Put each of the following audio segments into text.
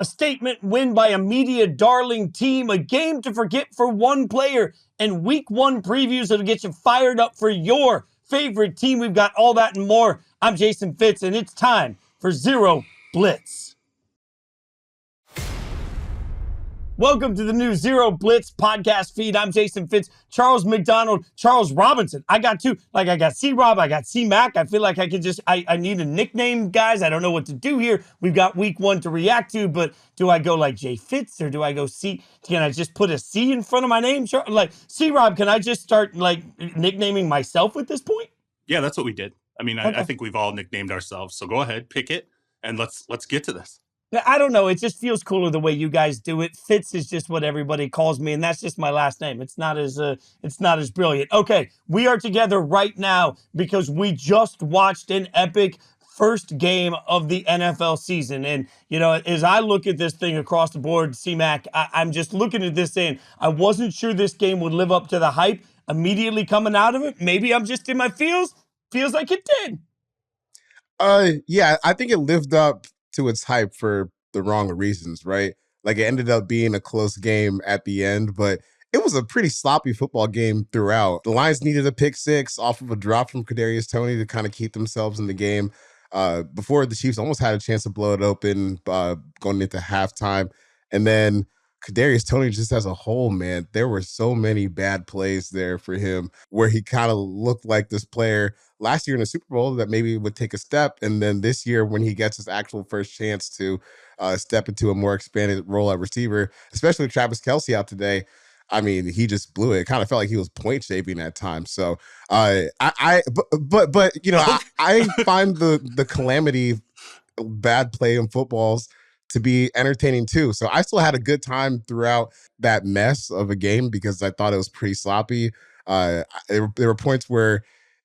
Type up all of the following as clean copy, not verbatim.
A statement win by a media darling team, a game to forget for one player, and week one previews that'll get you fired up for your favorite team. We've got all that and more. I'm Jason Fitz, and it's time for Zero Blitz. Welcome to the new Zero Blitz podcast feed. I'm Jason Fitz, Charles McDonald, Charles Robinson. I got two. I got C-Rob, I got C-Mac. I feel like I could just, I need a nickname, guys. I don't know what to do here. We've got week one to react to, but do I go like J Fitz or do I go C? Can I just put a C in front of my name? Like C-Rob, can I just start like nicknaming myself at this point? Yeah, that's what we did. I mean, okay. I think we've all nicknamed ourselves. So go ahead, pick it, and let's get to this. I don't know. It just feels cooler the way you guys do it. Fitz is just what everybody calls me, and that's just my last name. It's not as brilliant. Okay, we are together right now because we just watched an epic first game of the NFL season. And, you know, as I look at this thing across the board, C-Mac, I'm just looking at this saying, I wasn't sure this game would live up to the hype immediately coming out of it. Maybe I'm just in my feels. Feels like it did. Yeah, I think it lived up to its hype for the wrong reasons, right? Like it ended up being a close game at the end, but it was a pretty sloppy football game throughout. The Lions needed a pick six off of a drop from Kadarius Toney to kind of keep themselves in the game before the Chiefs almost had a chance to blow it open going into halftime. And then Kadarius Toney just as a whole, man, there were so many bad plays there for him where he kind of looked like this player last year in the Super Bowl that maybe would take a step. And then this year when he gets his actual first chance to step into a more expanded role at receiver, especially with Travis Kelce out today, I mean, he just blew it. It kind of felt like he was point shaving at times. So but you know, I find the calamity bad play in footballs to be entertaining too. So I still had a good time throughout that mess of a game because I thought it was pretty sloppy. There were points where,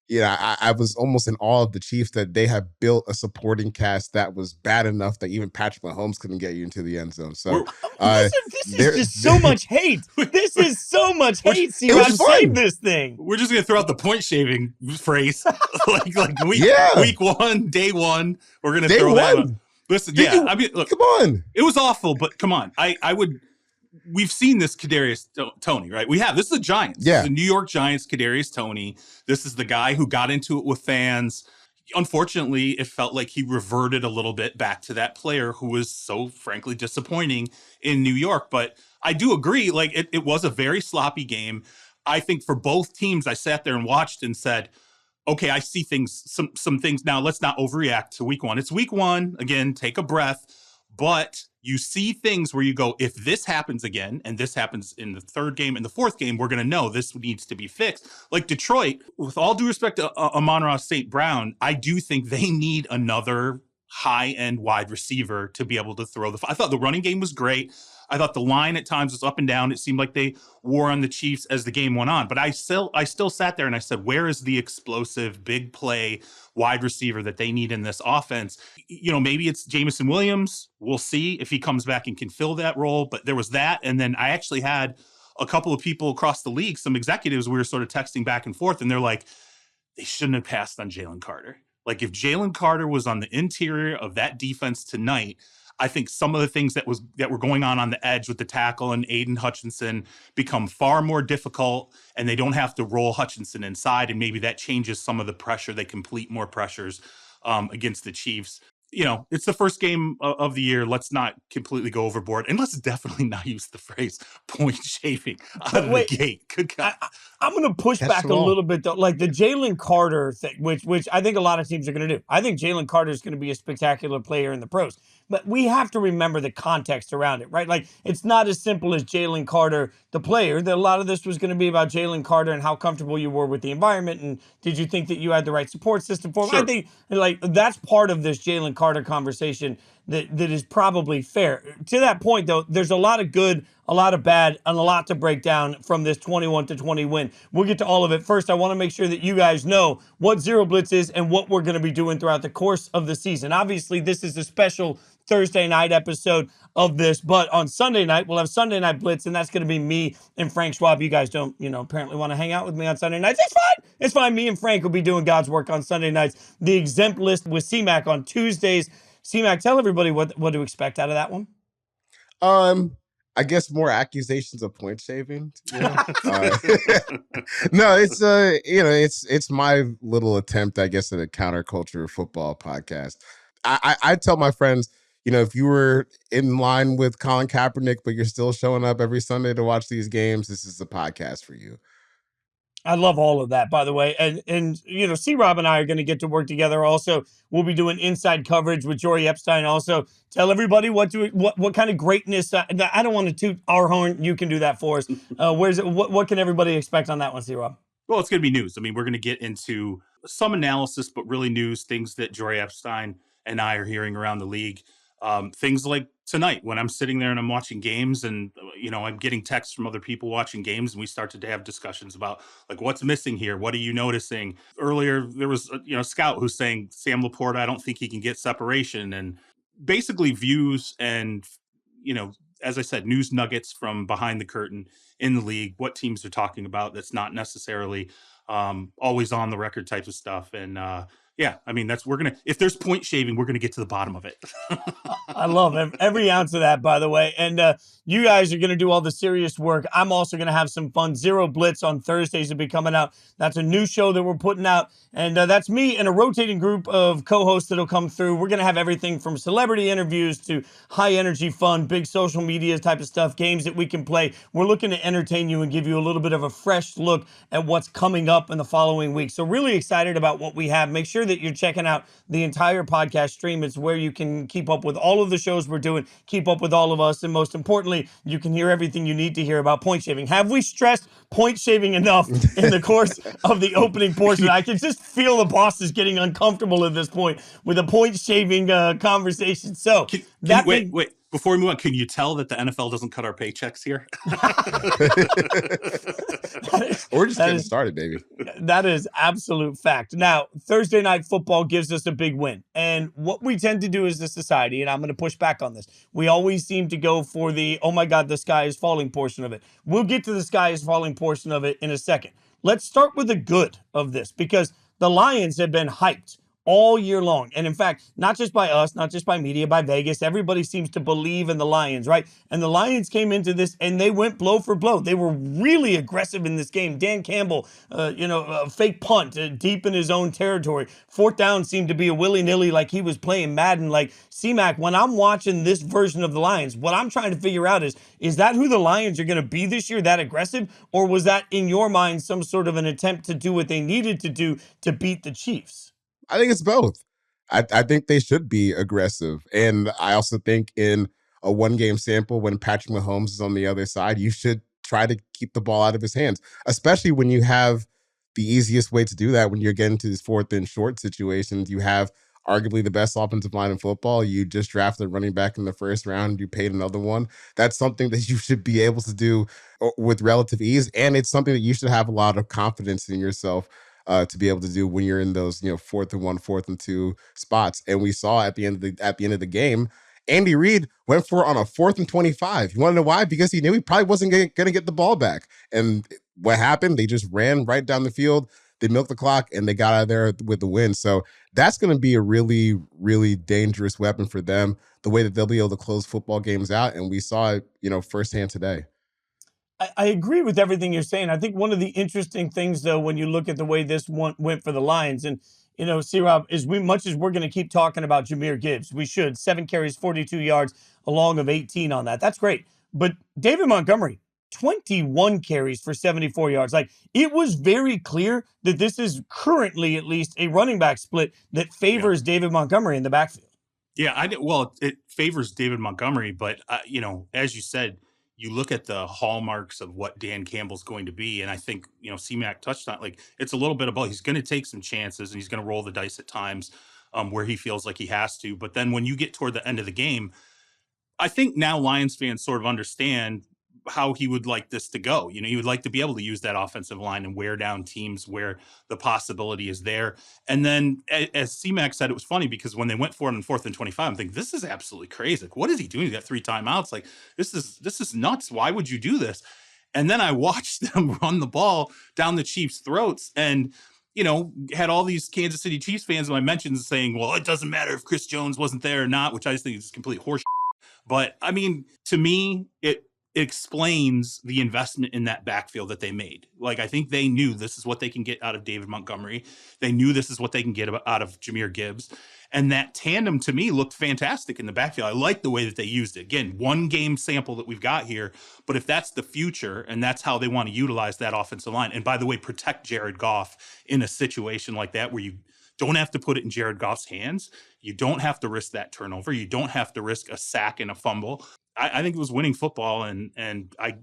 you know, I was almost in awe of the Chiefs that they have built a supporting cast that was bad enough that even Patrick Mahomes couldn't get you into the end zone. So this is just so much hate. This is so much hate. See, I'm saying this thing. We're just gonna throw out the point shaving phrase, like week one, day one. We're gonna throw that out. Listen, I mean, look, come on. It was awful, but come on. We've seen this Kadarius Toney, right? We have. This is the Giants. Yeah. This is the New York Giants, Kadarius Toney. This is the guy who got into it with fans. Unfortunately, it felt like he reverted a little bit back to that player who was so frankly disappointing in New York. But I do agree, like it was a very sloppy game. I think for both teams, I sat there and watched and said, okay, I see things, some things. Now, let's not overreact to week one. It's week one. Again, take a breath. But you see things where you go, if this happens again, and this happens in the third game and the fourth game, we're going to know this needs to be fixed. Like Detroit, with all due respect to Amon-Ra St. Brown, I do think they need another high-end wide receiver to be able to throw I thought the running game was great. I thought the line at times was up and down. It seemed like they wore on the Chiefs as the game went on. But I still sat there and I said, where is the explosive, big play wide receiver that they need in this offense? You know, maybe it's Jameson Williams. We'll see if he comes back and can fill that role. But there was that. And then I actually had a couple of people across the league, some executives, we were sort of texting back and forth. And they're like, they shouldn't have passed on Jalen Carter. Like if Jalen Carter was on the interior of that defense tonight, I think some of the things that were going on the edge with the tackle and Aiden Hutchinson become far more difficult, and they don't have to roll Hutchinson inside, and maybe that changes some of the pressure. They complete more pressures against the Chiefs. You know, it's the first game of the year. Let's not completely go overboard, and let's definitely not use the phrase point shaving out of the gate. Good God. I'm going to push back a little bit, though. Like the Jalen Carter thing, which I think a lot of teams are going to do. I think Jalen Carter is going to be a spectacular player in the pros. But we have to remember the context around it, right? Like, it's not as simple as Jalen Carter, the player. A lot of this was going to be about Jalen Carter and how comfortable you were with the environment. And did you think that you had the right support system for him? Sure. I think, like, that's part of this Jalen Carter conversation that is probably fair. To that point, though, there's a lot of good, a lot of bad, and a lot to break down from this 21-20 win. We'll get to all of it. First, I want to make sure that you guys know what Zero Blitz is and what we're going to be doing throughout the course of the season. Obviously, this is a special Thursday night episode of this, but on Sunday night, we'll have Sunday Night Blitz, and that's going to be me and Frank Schwab. You guys don't, apparently want to hang out with me on Sunday nights. It's fine. It's fine. Me and Frank will be doing God's work on Sunday nights. The exempt list with C-Mac on Tuesdays. C-Mac, tell everybody what to expect out of that one. I guess more accusations of point shaving. You know? No, it's it's my little attempt, I guess, at a counterculture football podcast. I tell my friends, if you were in line with Colin Kaepernick, but you're still showing up every Sunday to watch these games, this is the podcast for you. I love all of that, by the way. And C-Rob and I are going to get to work together also. We'll be doing inside coverage with Jory Epstein also. Tell everybody what kind of greatness. I don't want to toot our horn. You can do that for us. What can everybody expect on that one, C-Rob? Well, it's going to be news. I mean, we're going to get into some analysis, but really news, things that Jory Epstein and I are hearing around the league. Things like tonight when I'm sitting there and I'm watching games and, I'm getting texts from other people watching games, and we started to have discussions about like what's missing here. What are you noticing? Earlier, there was a scout who's saying Sam Laporta, I don't think he can get separation, and basically views and, as I said, news nuggets from behind the curtain in the league, what teams are talking about that's not necessarily always on the record types of stuff. And yeah, I mean, if there's point shaving, we're going to get to the bottom of it. I love every ounce of that, by the way. And you guys are going to do all the serious work. I'm also going to have some fun. Zero Blitz on Thursdays will be coming out. That's a new show that we're putting out. And that's me and a rotating group of co-hosts that'll come through. We're going to have everything from celebrity interviews to high energy fun, big social media type of stuff, games that we can play. We're looking to entertain you and give you a little bit of a fresh look at what's coming up in the following week. So really excited about what we have. Make sure that you're checking out the entire podcast stream. It's where you can keep up with all of the shows we're doing, keep up with all of us, and most importantly, you can hear everything you need to hear about point shaving. Have we stressed point shaving enough in the course of the opening portion? I can just feel the boss is getting uncomfortable at this point with a point shaving conversation. So wait. Before we move on, can you tell that the NFL doesn't cut our paychecks here? We're just getting started, baby. That is absolute fact. Now, Thursday Night Football gives us a big win. And what we tend to do as a society, and I'm going to push back on this, we always seem to go for the, oh my God, the sky is falling portion of it. We'll get to the sky is falling portion of it in a second. Let's start with the good of this, because the Lions have been hyped all year long. And in fact, not just by us, not just by media, by Vegas, everybody seems to believe in the Lions, right? And the Lions came into this and they went blow for blow. They were really aggressive in this game. Dan Campbell, a fake punt deep in his own territory. Fourth down seemed to be a willy-nilly, like he was playing Madden. Like, C-Mac, when I'm watching this version of the Lions, what I'm trying to figure out is that who the Lions are going to be this year, that aggressive? Or was that, in your mind, some sort of an attempt to do what they needed to do to beat the Chiefs? I think it's both. I think they should be aggressive. And I also think in a one-game sample, when Patrick Mahomes is on the other side, you should try to keep the ball out of his hands, especially when you have the easiest way to do that when you're getting to these fourth and short situations. You have arguably the best offensive line in football. You just drafted a running back in the first round. You paid another one. That's something that you should be able to do with relative ease. And it's something that you should have a lot of confidence in yourself to be able to do when you're in those, 4th and 1, 4th and 2 spots. And we saw at the end of the game, Andy Reid went for it on a 4th and 25. You want to know why? Because he knew he probably wasn't going to get the ball back. And what happened? They just ran right down the field. They milked the clock and they got out of there with the win. So that's going to be a really, really dangerous weapon for them, the way that they'll be able to close football games out. And we saw it, firsthand today. I agree with everything you're saying. I think one of the interesting things, though, when you look at the way this one went for the Lions, and, C-Rob, is much as we're going to keep talking about Jahmyr Gibbs, we should. 7 carries, 42 yards, a long of 18 on that. That's great. But David Montgomery, 21 carries for 74 yards. Like, it was very clear that this is currently, at least, a running back split that favors David Montgomery in the backfield. Yeah, it favors David Montgomery, but, as you said, you look at the hallmarks of what Dan Campbell's going to be, and I think, C-Mac touched on, like, it's a little bit about he's going to take some chances and he's going to roll the dice at times where he feels like he has to. But then when you get toward the end of the game, I think now Lions fans sort of understand how he would like this to go. He would like to be able to use that offensive line and wear down teams where the possibility is there. And then, as C-Mac said, it was funny because when they went for it on 4th and 25, I'm thinking, this is absolutely crazy. Like, what is he doing? He's got 3 timeouts. Like, this is nuts. Why would you do this? And then I watched them run the ball down the Chiefs' throats and, had all these Kansas City Chiefs fans in my mentions saying, well, it doesn't matter if Chris Jones wasn't there or not, which I just think is complete horseshit. But I mean, to me, it explains the investment in that backfield that they made. Like, I think they knew this is what they can get out of David Montgomery. They knew this is what they can get out of Jahmyr Gibbs. And that tandem to me looked fantastic in the backfield. I like the way that they used it. Again, one game sample that we've got here. But if that's the future and that's how they want to utilize that offensive line, and by the way, protect Jared Goff in a situation like that where you don't have to put it in Jared Goff's hands. You don't have to risk that turnover. You don't have to risk a sack and a fumble. I think it was winning football, and I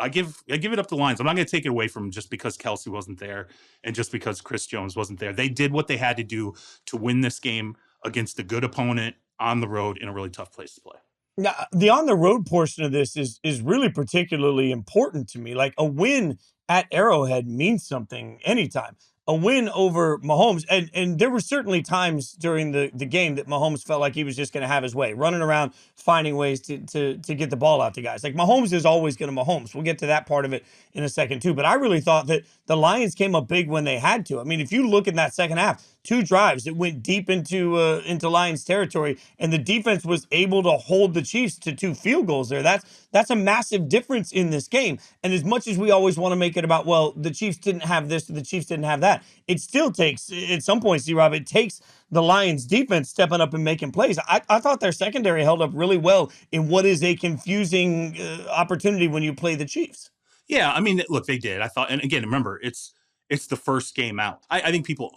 give it up to Lions. I'm not going to take it away from them just because Kelce wasn't there and just because Chris Jones wasn't there. They did what they had to do to win this game against a good opponent on the road in a really tough place to play. Now, the on the road portion of this is really particularly important to me. Like, a win at Arrowhead means something anytime. A win over Mahomes, and there were certainly times during the game that Mahomes felt like he was just going to have his way, running around, finding ways to get the ball out to guys. Like, Mahomes is always going to Mahomes. We'll get to that part of it in a second too. But I really thought that the Lions came up big when they had to. I mean, if you look in that second half, 2 drives that went deep into Lions territory, and the defense was able to hold the Chiefs to 2 field goals there. That's a massive difference in this game. And as much as we always want to make it about, well, the Chiefs didn't have this, the Chiefs didn't have that, it still takes, at some point, C-Rob, it takes the Lions defense stepping up and making plays. I thought their secondary held up really well in what is a confusing opportunity when you play the Chiefs. Yeah, I mean, look, they did. I thought, and again, remember, it's the first game out. I think people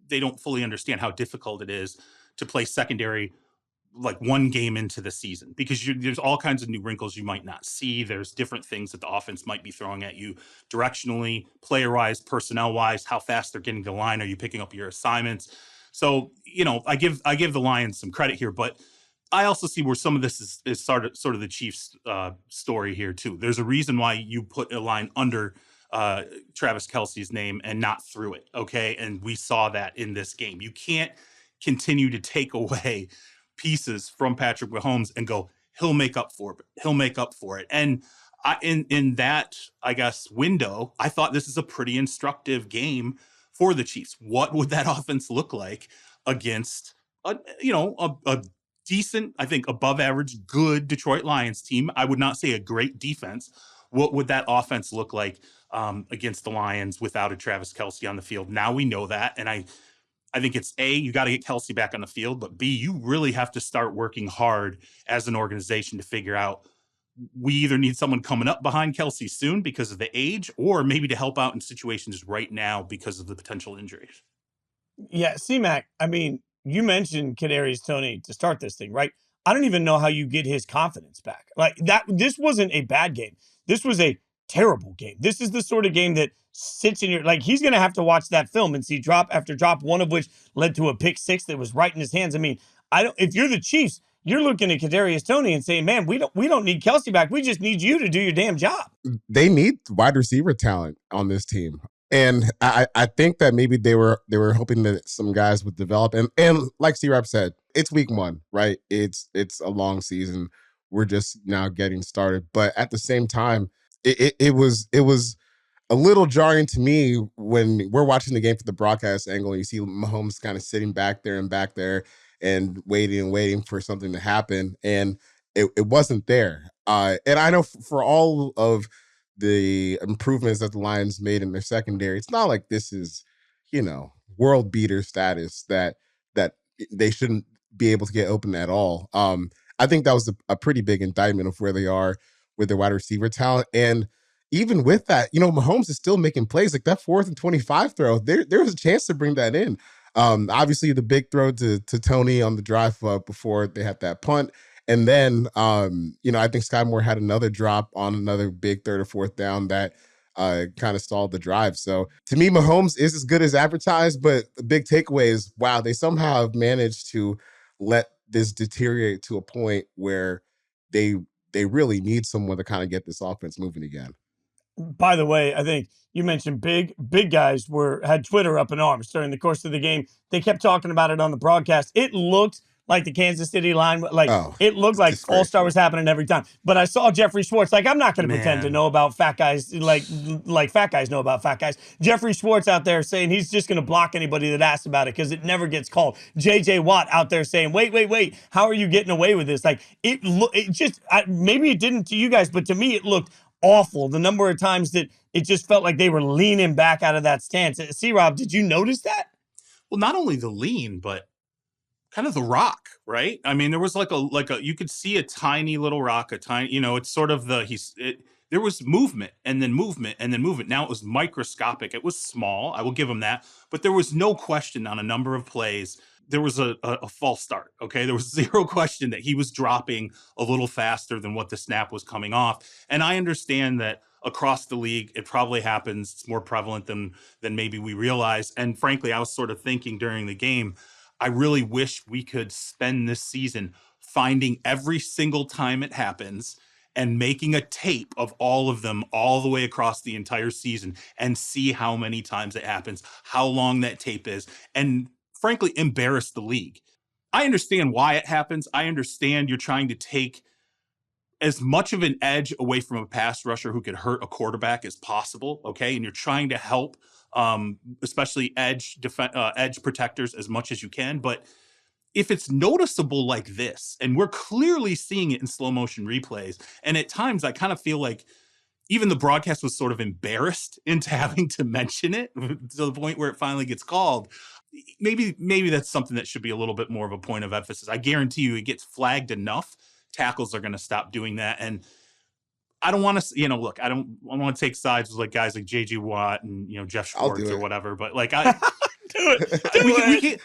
they don't fully understand how difficult it is to play secondary like one game into the season, because there's all kinds of new wrinkles you might not see. There's different things that the offense might be throwing at you directionally, player-wise, personnel-wise, how fast they're getting the line. Are you picking up your assignments? So, I give the Lions some credit here, but I also see where some of this is sort of the Chiefs' story here too. There's a reason why you put a line under Travis Kelce's name and not through it. Okay. And we saw that in this game. You can't continue to take away pieces from Patrick Mahomes and go, he'll make up for it. He'll make up for it. And in that, I guess, window, I thought this is a pretty instructive game for the Chiefs. What would that offense look like against a decent, I think, above average, good Detroit Lions team? I would not say a great defense. What would that offense look like against the Lions without a Travis Kelce on the field? Now we know that. And I think it's A, you got to get Kelce back on the field, but B, you really have to start working hard as an organization to figure out, we either need someone coming up behind Kelce soon because of the age, or maybe to help out in situations right now because of the potential injuries. Yeah, C-Mac, I mean, you mentioned Kadarius Toney to start this thing, right? I don't even know how you get his confidence back. Like, this wasn't a bad game. This was a terrible game. This is the sort of game that sits in your, like, he's going to have to watch that film and see drop after drop, one of which led to a pick 6 that was right in his hands. I mean, if you're the Chiefs, you're looking at Kadarius Toney and saying, man, we don't need Kelce back. We just need you to do your damn job. They need wide receiver talent on this team. And I think that maybe they were hoping that some guys would develop. And like C-Rap said, it's week 1, right? It's a long season. We're just now getting started. But at the same time, it was a little jarring to me when we're watching the game from the broadcast angle and you see Mahomes kind of sitting back there and waiting for something to happen. And it wasn't there. And I know for all of the improvements that the Lions made in their secondary, it's not like this is, world beater status that they shouldn't be able to get open at all. I think that was a pretty big indictment of where they are with their wide receiver talent. And even with that, Mahomes is still making plays like that 4th and 25 throw. There was a chance to bring that in. Obviously the big throw to Toney on the drive before they had that punt. And then, I think Sky Moore had another drop on another big 3rd or 4th down that kind of stalled the drive. So to me, Mahomes is as good as advertised, but the big takeaway is, wow, they somehow have managed to let this deteriorate to a point where they really need someone to kind of get this offense moving again. By the way, I think you mentioned big guys had Twitter up in arms during the course of the game. They kept talking about it on the broadcast. It looked like the Kansas City line. Like Oh, it looked it's like All-Star disgraceful. was happening every time. But I saw Jeffrey Schwartz. Like I'm not going to pretend to Man. know about fat guys like fat guys know about fat guys. Jeffrey Schwartz out there saying he's just going to block anybody that asks about it because it never gets called. J.J. Watt out there saying, wait, how are you getting away with this? Like it just maybe it didn't to you guys, but to me it looked awful. The number of times that it just felt like they were leaning back out of that stance. C-Rob, did you notice that? Well, not only the lean, but kind of the rock, right? I mean, there was like a you could see a tiny little rock, a tiny, it's sort of there was movement and then movement and then movement. Now it was microscopic. It was small. I will give him that. But there was no question on a number of plays. There was a false start. Okay. There was zero question that he was dropping a little faster than what the snap was coming off. And I understand that across the league, it probably happens. It's more prevalent than maybe we realize. And frankly, I was sort of thinking during the game, I really wish we could spend this season finding every single time it happens and making a tape of all of them all the way across the entire season and see how many times it happens, how long that tape is, and frankly, embarrass the league. I understand why it happens. I understand you're trying to take as much of an edge away from a pass rusher who could hurt a quarterback as possible, okay? And you're trying to help, especially edge protectors as much as you can. But if it's noticeable like this, and we're clearly seeing it in slow motion replays, and at times I kind of feel like even the broadcast was sort of embarrassed into having to mention it to the point where it finally gets called. Maybe that's something that should be a little bit more of a point of emphasis. I guarantee you it gets flagged enough, tackles are going to stop doing that. And I don't want to, look, I don't want to take sides with like guys like JG Watt and, Jeff Schwartz or whatever, but like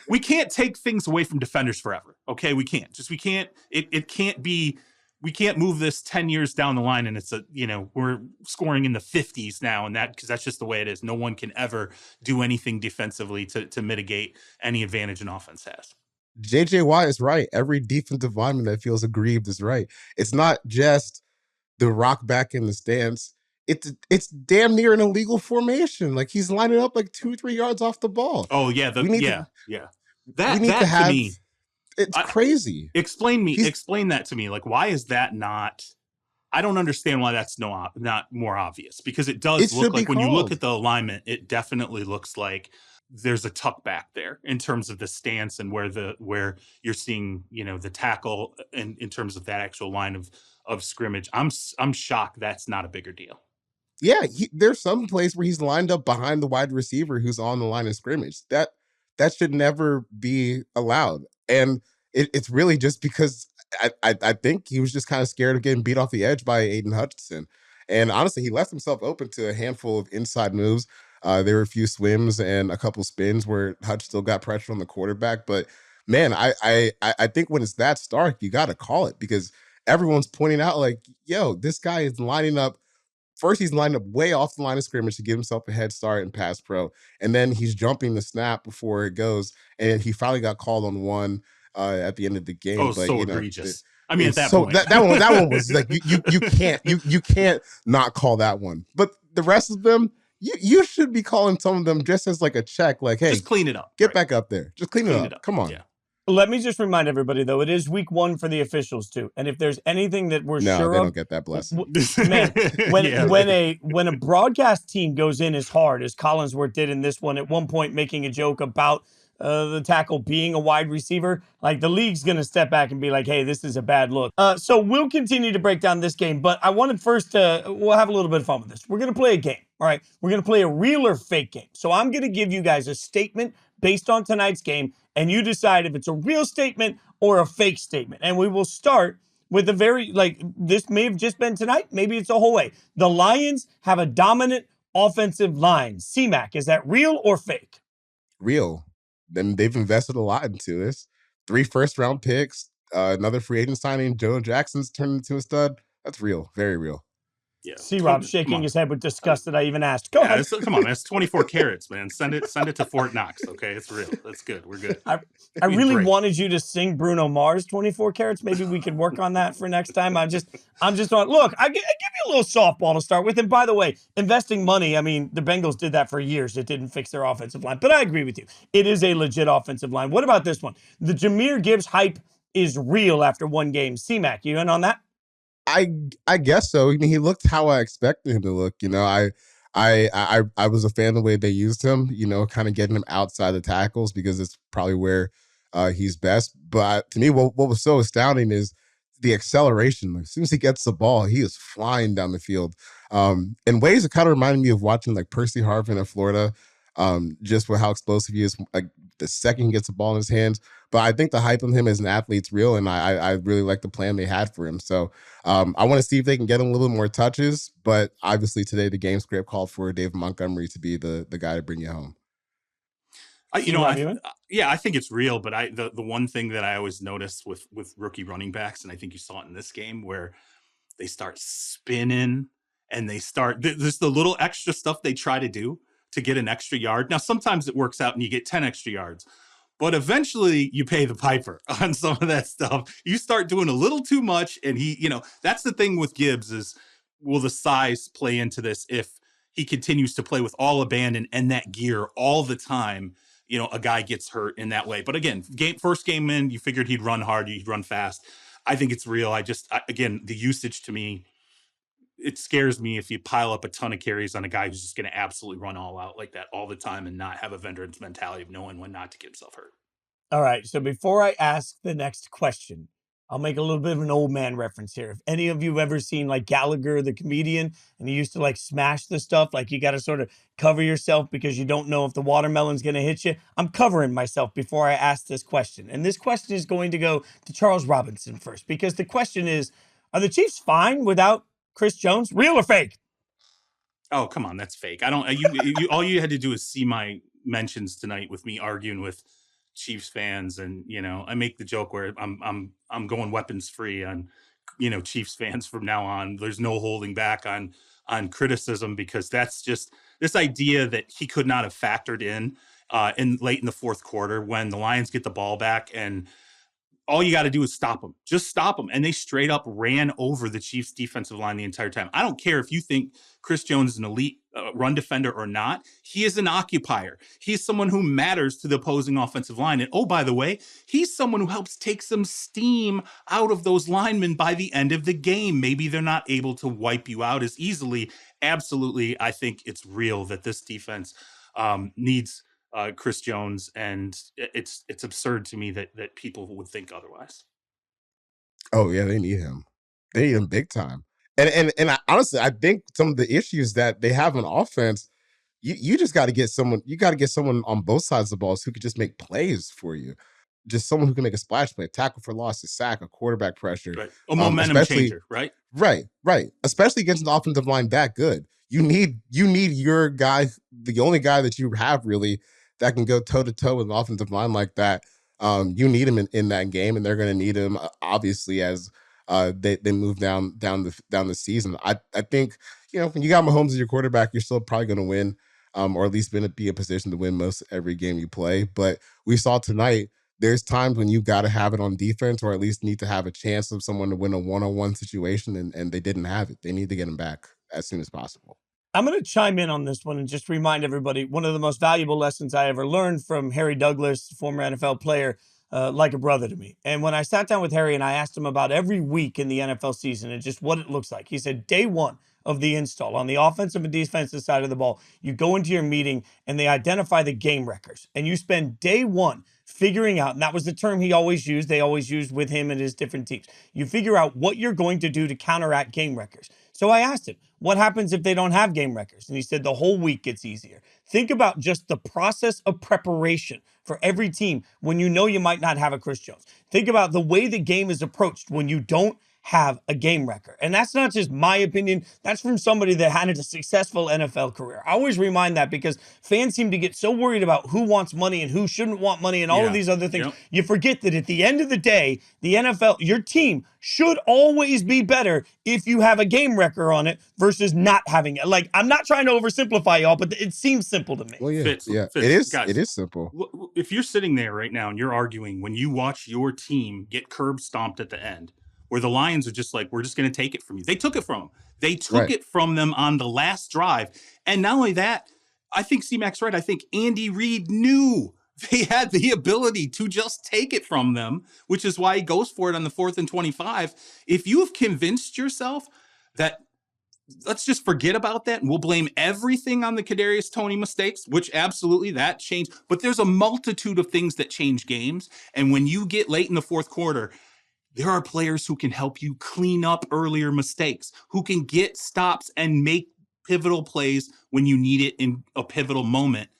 we can't take things away from defenders forever. Okay. We can't it can't be, we can't move this 10 years down the line and it's we're scoring in the 50s now and because that's just the way it is. No one can ever do anything defensively to mitigate any advantage an offense has. JJ Watt is right. Every defensive lineman that feels aggrieved is right. It's not just the rock back in the stance. It's damn near an illegal formation. Like he's lining up like 2-3 yards off the ball. Oh yeah, That to me, it's crazy. Explain that to me. Like, why is that not? I don't understand why that's not more obvious, because it does look like when you look at the alignment, it definitely looks like there's a tuck back there in terms of the stance and where you're seeing, the tackle in terms of that actual line of scrimmage. I'm shocked that's not a bigger deal. Yeah, there's some place where he's lined up behind the wide receiver who's on the line of scrimmage. That should never be allowed. And it's really just because I think he was just kind of scared of getting beat off the edge by Aiden Hutchinson. And honestly, he left himself open to a handful of inside moves. There were a few swims and a couple spins where Hutch still got pressure on the quarterback. But man, I think when it's that stark, you got to call it, because everyone's pointing out like, yo, this guy is lining up. First, he's lined up way off the line of scrimmage to give himself a head start in pass pro. And then he's jumping the snap before it goes. And he finally got called on one at the end of the game. Oh, but, so egregious. I mean, at that point. That one was like, you can't not call that one. But the rest of them, you should be calling some of them just as like a check. Like, hey, just clean it up. Get back up there. Just clean it up. Come on. Yeah. Let me just remind everybody, though, it is week 1 for the officials, too. And if there's anything that we're sure they of, don't get that blessing. Man, when a broadcast team goes in as hard as Collinsworth did in this one, at one point making a joke about the tackle being a wide receiver, like the league's going to step back and be like, hey, this is a bad look. So we'll continue to break down this game, but I wanted first we'll have a little bit of fun with this. We're going to play a game, all right? We're going to play a real or fake game. So I'm going to give you guys a statement based on tonight's game, and you decide if it's a real statement or a fake statement. And we will start with a very, this may have just been tonight. Maybe it's the whole way. The Lions have a dominant offensive line. C-Mac, is that real or fake? Real. Then they've invested a lot into this. 3 first-round picks, another free agent signing, Joe Jackson's turned into a stud. That's real. Very real. Yeah. C-Rob shaking his head with disgust that I even asked. Go ahead. Come on, man. It's 24 carats, man. Send it to Fort Knox, okay? It's real. That's good. We're good. I really wanted you to sing Bruno Mars 24 carats. Maybe we could work on that for next time. I'm just on. Look, I give you a little softball to start with. And by the way, investing money, I mean, the Bengals did that for years. It didn't fix their offensive line. But I agree with you. It is a legit offensive line. What about this one? The Jahmyr Gibbs hype is real after one game. C-Mac, you in on that? I guess so. I mean, he looked how I expected him to look. I was a fan of the way they used him. Kind of getting him outside the tackles because it's probably where he's best. But to me, what was so astounding is the acceleration. As soon as he gets the ball, he is flying down the field. In ways it kind of reminded me of watching like Percy Harvin in Florida. Just with how explosive he is, like the second he gets the ball in his hands. But I think the hype on him as an athlete's real, and I really like the plan they had for him. So I want to see if they can get him a little bit more touches. But obviously today the game script called for David Montgomery to be the guy to bring you home. I think it's real. But the one thing that I always notice with rookie running backs, and I think you saw it in this game, where they start spinning and there's the little extra stuff they try to do to get an extra yard. Now, sometimes it works out and you get 10 extra yards, but eventually you pay the piper on some of that stuff. You start doing a little too much, and that's the thing with Gibbs is, will the size play into this if he continues to play with all abandon and that gear all the time? A guy gets hurt in that way. But again, first game in, you figured he'd run hard, he'd run fast. I think it's real. Again, the usage to me, it scares me if you pile up a ton of carries on a guy who's just going to absolutely run all out like that all the time and not have a veteran's mentality of knowing when not to get himself hurt. All right. So before I ask the next question, I'll make a little bit of an old man reference here. If any of you have ever seen like Gallagher, the comedian, and he used to like smash the stuff, like you got to sort of cover yourself because you don't know if the watermelon's going to hit you. I'm covering myself before I ask this question. And this question is going to go to Charles Robinson first, because the question is, are the Chiefs fine without Chris Jones? Real or fake? Oh, come on. That's fake. I don't, you all you had to do is see my mentions tonight with me arguing with Chiefs fans. And, I make the joke where I'm going weapons free on, Chiefs fans from now on. There's no holding back on criticism, because that's just this idea that he could not have factored in late in the fourth quarter when the Lions get the ball back, and all you got to do is stop them. Just stop them. And they straight up ran over the Chiefs defensive line the entire time. I don't care if you think Chris Jones is an elite run defender or not. He is an occupier. He's someone who matters to the opposing offensive line. And oh, by the way, he's someone who helps take some steam out of those linemen by the end of the game. Maybe they're not able to wipe you out as easily. Absolutely. I think it's real that this defense needs Chris Jones, and it's absurd to me that people would think otherwise. Oh yeah, they need him. They need him big time. And honestly, I think some of the issues that they have on offense, you just got to get someone. You got to get someone on both sides of the ball who could just make plays for you. Just someone who can make a splash play, tackle for loss, a sack, a quarterback pressure, right? A momentum changer, right? Right. Especially against an offensive line that good. You need your guy, the only guy that you have really that can go toe to toe with an offensive line like that. You need him in that game, and they're going to need him obviously as they move down the season. I think when you got Mahomes as your quarterback, you're still probably going to win, or at least be a position to win most every game you play. But we saw tonight, there's times when you got to have it on defense, or at least need to have a chance of someone to win a one-on-one situation, and they didn't have it. They need to get him back as soon as possible. I'm going to chime in on this one and just remind everybody, one of the most valuable lessons I ever learned from Harry Douglas, former NFL player, like a brother to me. And when I sat down with Harry and I asked him about every week in the NFL season and just what it looks like, he said, day one of the install on the offensive and defensive side of the ball, you go into your meeting and they identify the game wreckers, and you spend day one figuring out, and that was the term he always used, they always used with him and his different teams. You figure out what you're going to do to counteract game wreckers. So I asked him, what happens if they don't have game wreckers? And he said the whole week gets easier. Think about just the process of preparation for every team when you know you might not have a Chris Jones. Think about the way the game is approached when you don't have a game wrecker. And that's not just my opinion. That's from somebody that had a successful NFL career. I always remind that because fans seem to get so worried about who wants money and who shouldn't want money and all of these other things. Yep. You forget that at the end of the day, the NFL, your team should always be better if you have a game wrecker on it versus not having it. Like, I'm not trying to oversimplify y'all, but it seems simple to me. Well, yeah, Fitz, it is. Guys, it is simple. If you're sitting there right now and you're arguing when you watch your team get curb stomped at the end, where the Lions are just like, we're just going to take it from you. They took it from them. They took it from them on the last drive. And not only that, I think C-Mac's right. I think Andy Reid knew they had the ability to just take it from them, which is why he goes for it on the 4th and 25. If you have convinced yourself that let's just forget about that and we'll blame everything on the Kadarius Toney mistakes, which absolutely that changed. But there's a multitude of things that change games. And when you get late in the 4th quarter, there are players who can help you clean up earlier mistakes, who can get stops and make pivotal plays when you need it in a pivotal moment.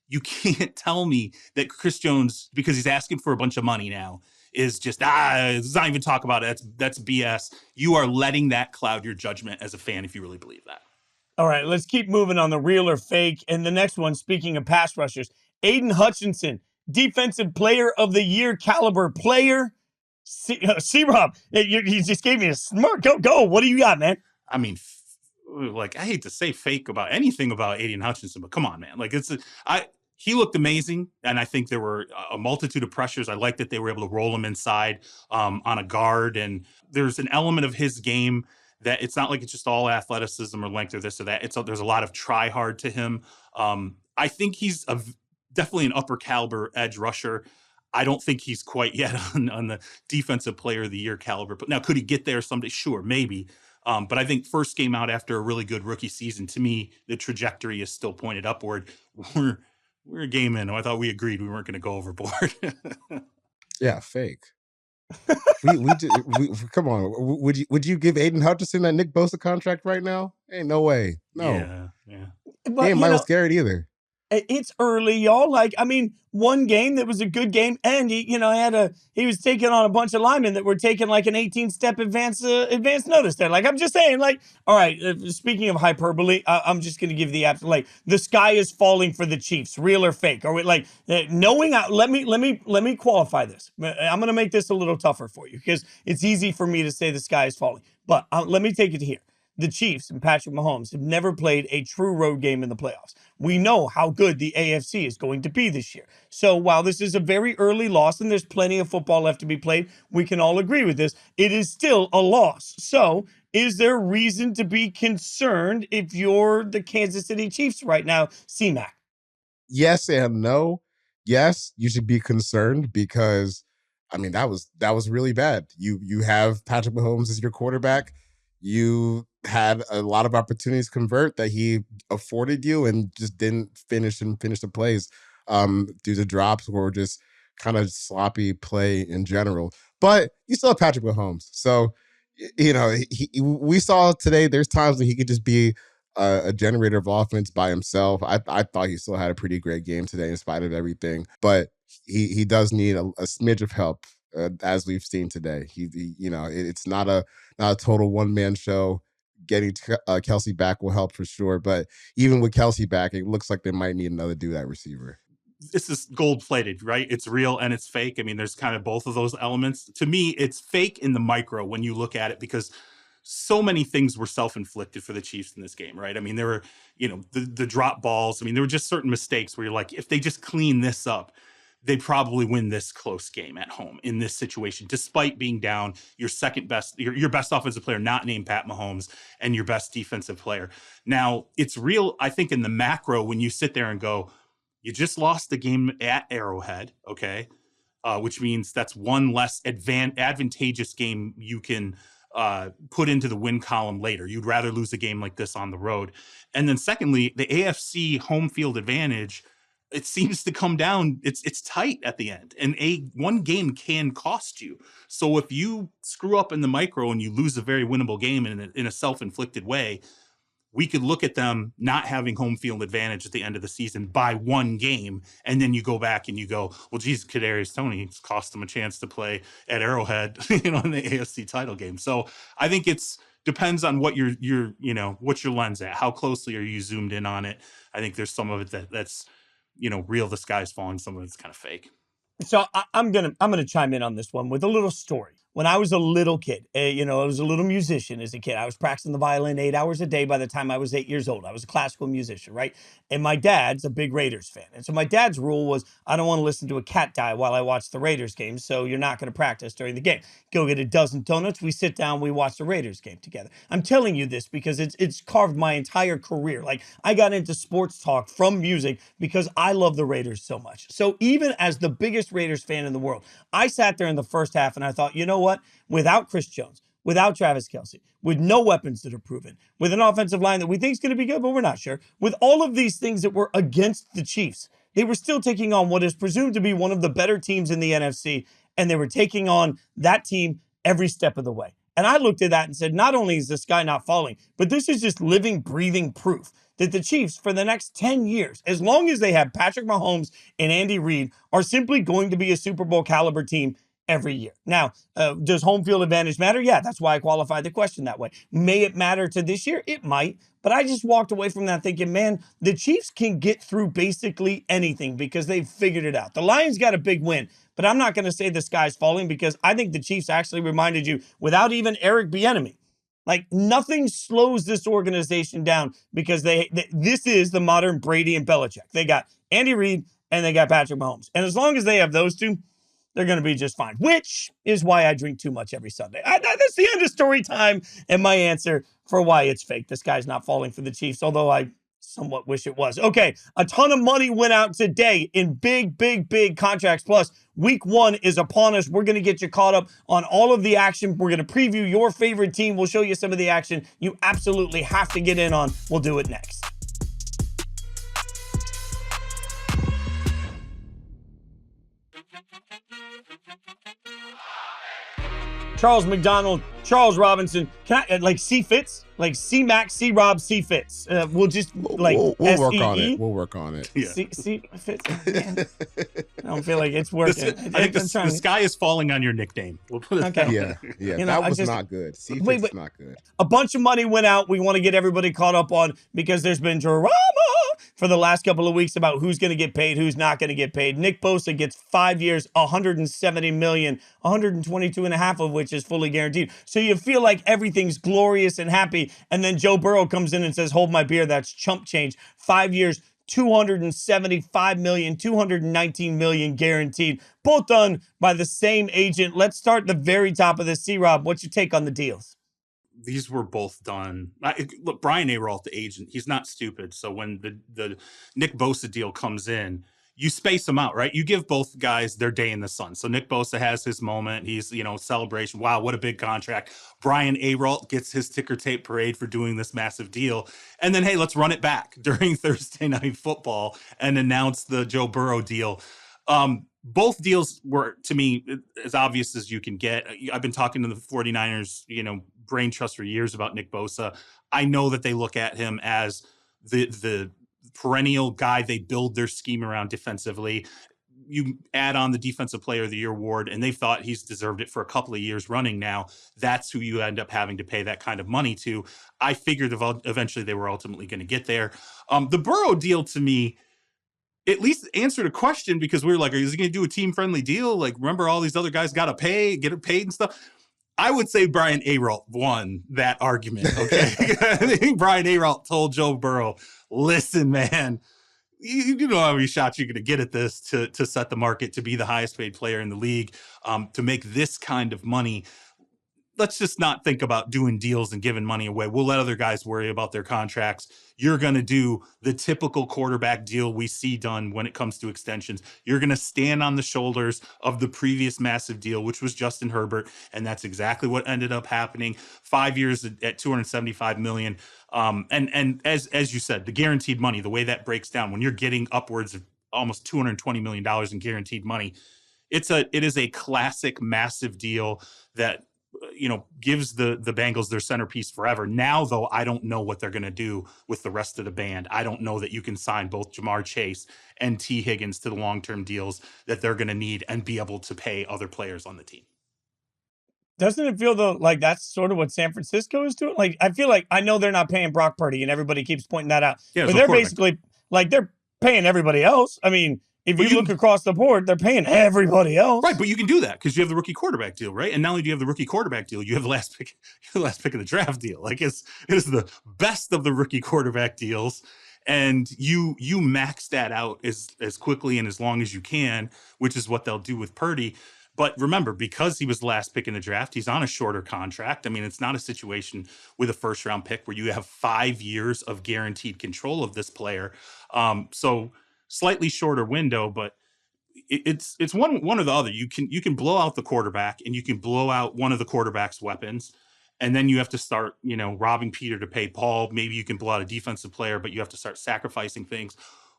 You can't tell me that Chris Jones, because he's asking for a bunch of money now, is just, let's not even talk about it. That's BS. You are letting that cloud your judgment as a fan if you really believe that. All right, let's keep moving on the real or fake. And the next one, speaking of pass rushers, Aiden Hutchinson, defensive player of the year caliber player. C-Rob, you just gave me a smirk. Go. What do you got, man? I mean, like, I hate to say fake about anything about Aiden Hutchinson, but come on, man. Like, he looked amazing, and I think there were a multitude of pressures. I like that they were able to roll him inside on a guard, and there's an element of his game that it's not like it's just all athleticism or length or this or that. There's a lot of try hard to him. I think he's definitely an upper caliber edge rusher. I don't think he's quite yet on the defensive player of the year caliber. But now, could he get there someday? Sure, maybe. But I think first game out after a really good rookie season, to me, the trajectory is still pointed upward. We're a game in. I thought we agreed we weren't going to go overboard. Yeah, fake. Come on. Would you give Aiden Hutchinson that Nick Bosa contract right now? Ain't no way. No. Yeah. But, he ain't Myles Garrett either. It's early, y'all. One game that was a good game, and he was taking on a bunch of linemen that were taking like an 18-step advance notice there. Like, I'm just saying, like, all right. Speaking of hyperbole, I'm just going to give the absolute, the sky is falling for the Chiefs, real or fake, or knowing. Let me qualify this. I'm going to make this a little tougher for you because it's easy for me to say the sky is falling, but let me take it here. The Chiefs and Patrick Mahomes have never played a true road game in the playoffs. We know how good the AFC is going to be this year. So while this is a very early loss and there's plenty of football left to be played, we can all agree with this. It is still a loss. So is there reason to be concerned if you're the Kansas City Chiefs right now, C-Mac? Yes and no. Yes, you should be concerned because, that was really bad. You have Patrick Mahomes as your quarterback. You had a lot of opportunities to convert that he afforded you and just didn't finish the plays due to drops or just kind of sloppy play in general. But you still have Patrick Mahomes. So, we saw today there's times that he could just be a generator of offense by himself. I thought he still had a pretty great game today in spite of everything. But he does need a smidge of help. As we've seen today, it's not a total one-man show. Getting Kelce back will help for sure, but even with Kelce back, it looks like they might need another dude at receiver. This is gold-plated, right? It's real and it's fake. There's kind of both of those elements. To me, it's fake in the micro when you look at it because so many things were self-inflicted for the Chiefs in this game, right? There were, the drop balls. There were just certain mistakes where you're like, if they just clean this up, they'd probably win this close game at home in this situation, despite being down your second best, your best offensive player, not named Pat Mahomes, and your best defensive player. Now, it's real, I think, in the macro when you sit there and go, you just lost the game at Arrowhead, okay? Which means that's one less advantageous game you can put into the win column later. You'd rather lose a game like this on the road. And then secondly, the AFC home field advantage, it seems to come down. It's tight at the end, and one game can cost you. So if you screw up in the micro and you lose a very winnable game in a self-inflicted way, we could look at them not having home field advantage at the end of the season by one game, and then you go back and you go, well, geez, Kadarius Toney cost them a chance to play at Arrowhead, in the AFC title game. So I think it's depends on what what's your lens at, how closely are you zoomed in on it. I think there's some of it that's real, the sky's falling, some of it's kind of fake. So I'm gonna chime in on this one with a little story. when I was a little kid, I was a little musician as a kid. I was practicing the violin 8 hours a day by the time I was 8 years old. I was a classical musician, right? And my dad's a big Raiders fan. And so my dad's rule was, I don't want to listen to a cat die while I watch the Raiders game, so you're not going to practice during the game. Go get a dozen donuts, we sit down, we watch the Raiders game together. I'm telling you this because it's carved my entire career. Like, I got into sports talk from music because I love the Raiders so much. So even as the biggest Raiders fan in the world, I sat there in the first half and I thought, you know what? Without Chris Jones, without Travis Kelce, with no weapons that are proven, with an offensive line that we think is going to be good, but we're not sure, with all of these things that were against the Chiefs, they were still taking on what is presumed to be one of the better teams in the NFC, and they were taking on that team every step of the way. And I looked at that and said, not only is the sky not falling, but this is just living, breathing proof that the Chiefs, for the next 10 years, as long as they have Patrick Mahomes and Andy Reid, are simply going to be a Super Bowl caliber team every year. Now, does home field advantage matter? Yeah, that's why I qualified the question that way. May it matter to this year? It might. But I just walked away from that thinking, man, the Chiefs can get through basically anything because they've figured it out. The Lions got a big win, but I'm not going to say the sky's falling because I think the Chiefs actually reminded you, without even Eric Bieniemy, like, nothing slows this organization down because this is the modern Brady and Belichick. They got Andy Reid and they got Patrick Mahomes. And as long as they have those two, they're going to be just fine, which is why I drink too much every Sunday. That's the end of story time and my answer for why it's fake. This guy's not falling for the Chiefs, although I somewhat wish it was. Okay, a ton of money went out today in big, big, big contracts. Plus, week 1 is upon us. We're going to get you caught up on all of the action. We're going to preview your favorite team. We'll show you some of the action you absolutely have to get in on. We'll do it next. Charles McDonald, Charles Robinson. Can I like C Fitz? Like C Mac, C Rob, C Fitz. We'll just like we'll work on it. We'll work on it. Yeah. C Fitz. Man. I don't feel like it's working. I think the sky is falling on your nickname. We'll put it okay. Yeah. That was not good. C Fitz not good. A bunch of money went out. We want to get everybody caught up on because there's been drama for the last couple of weeks about who's going to get paid, who's not going to get paid. Nick Bosa gets 5 years, $170 million, 122 and a half of which is fully guaranteed. So you feel like everything's glorious and happy. And then Joe Burrow comes in and says, hold my beer. That's chump change. 5 years, $275 million, $219 million guaranteed. Both done by the same agent. Let's start at the very top of this. C-Rob, what's your take on the deals? These were both done. Look, Brian Arolt, the agent, he's not stupid. So when the Nick Bosa deal comes in, you space them out, right? You give both guys their day in the sun. So Nick Bosa has his moment. He's, celebration. Wow, what a big contract. Brian Arolt gets his ticker tape parade for doing this massive deal. And then, hey, let's run it back during Thursday Night Football and announce the Joe Burrow deal. Both deals were, to me, as obvious as you can get. I've been talking to the 49ers, brain trust for years about Nick Bosa. I know that they look at him as the perennial guy they build their scheme around defensively. You add on the Defensive Player of the Year award, and they thought he's deserved it for a couple of years running now. That's who you end up having to pay that kind of money to. I figured eventually they were ultimately going to get there. The Burrow deal, to me, at least answered a question, because we were like, is he going to do a team-friendly deal? Like, remember, all these other guys got to get it paid and stuff. I would say Brian Arolt won that argument, okay? I think Brian Arolt told Joe Burrow, listen, man, you know how many shots you're going to get at this to set the market, to be the highest paid player in the league, to make this kind of money. Let's just not think about doing deals and giving money away. We'll let other guys worry about their contracts. You're going to do the typical quarterback deal we see done when it comes to extensions. You're going to stand on the shoulders of the previous massive deal, which was Justin Herbert. And that's exactly what ended up happening. 5 years at $275 million. And as you said, the guaranteed money, the way that breaks down, when you're getting upwards of almost $220 million in guaranteed money, it is a classic massive deal that gives the Bengals their centerpiece forever. Now, though, I don't know what they're going to do with the rest of the band. I don't know that you can sign both Jamar Chase and T. Higgins to the long-term deals that they're going to need and be able to pay other players on the team. Doesn't it feel, though, like that's sort of what San Francisco is doing? Like, I feel like, I know they're not paying Brock Purdy, and everybody keeps pointing that out. Yeah, but they're basically, like, they're paying everybody else. I mean, if you look across the board, they're paying everybody else. Right, but you can do that because you have the rookie quarterback deal, right? And not only do you have the rookie quarterback deal, you have the last pick of the draft deal. Like it is the best of the rookie quarterback deals. And you max that out as quickly and as long as you can, which is what they'll do with Purdy. But remember, because he was the last pick in the draft, he's on a shorter contract. I mean, it's not a situation with a first-round pick where you have 5 years of guaranteed control of this player. So slightly shorter window, but it's one or the other. You can blow out the quarterback and you can blow out one of the quarterback's weapons. And then you have to start, robbing Peter to pay Paul. Maybe you can blow out a defensive player, but you have to start sacrificing things.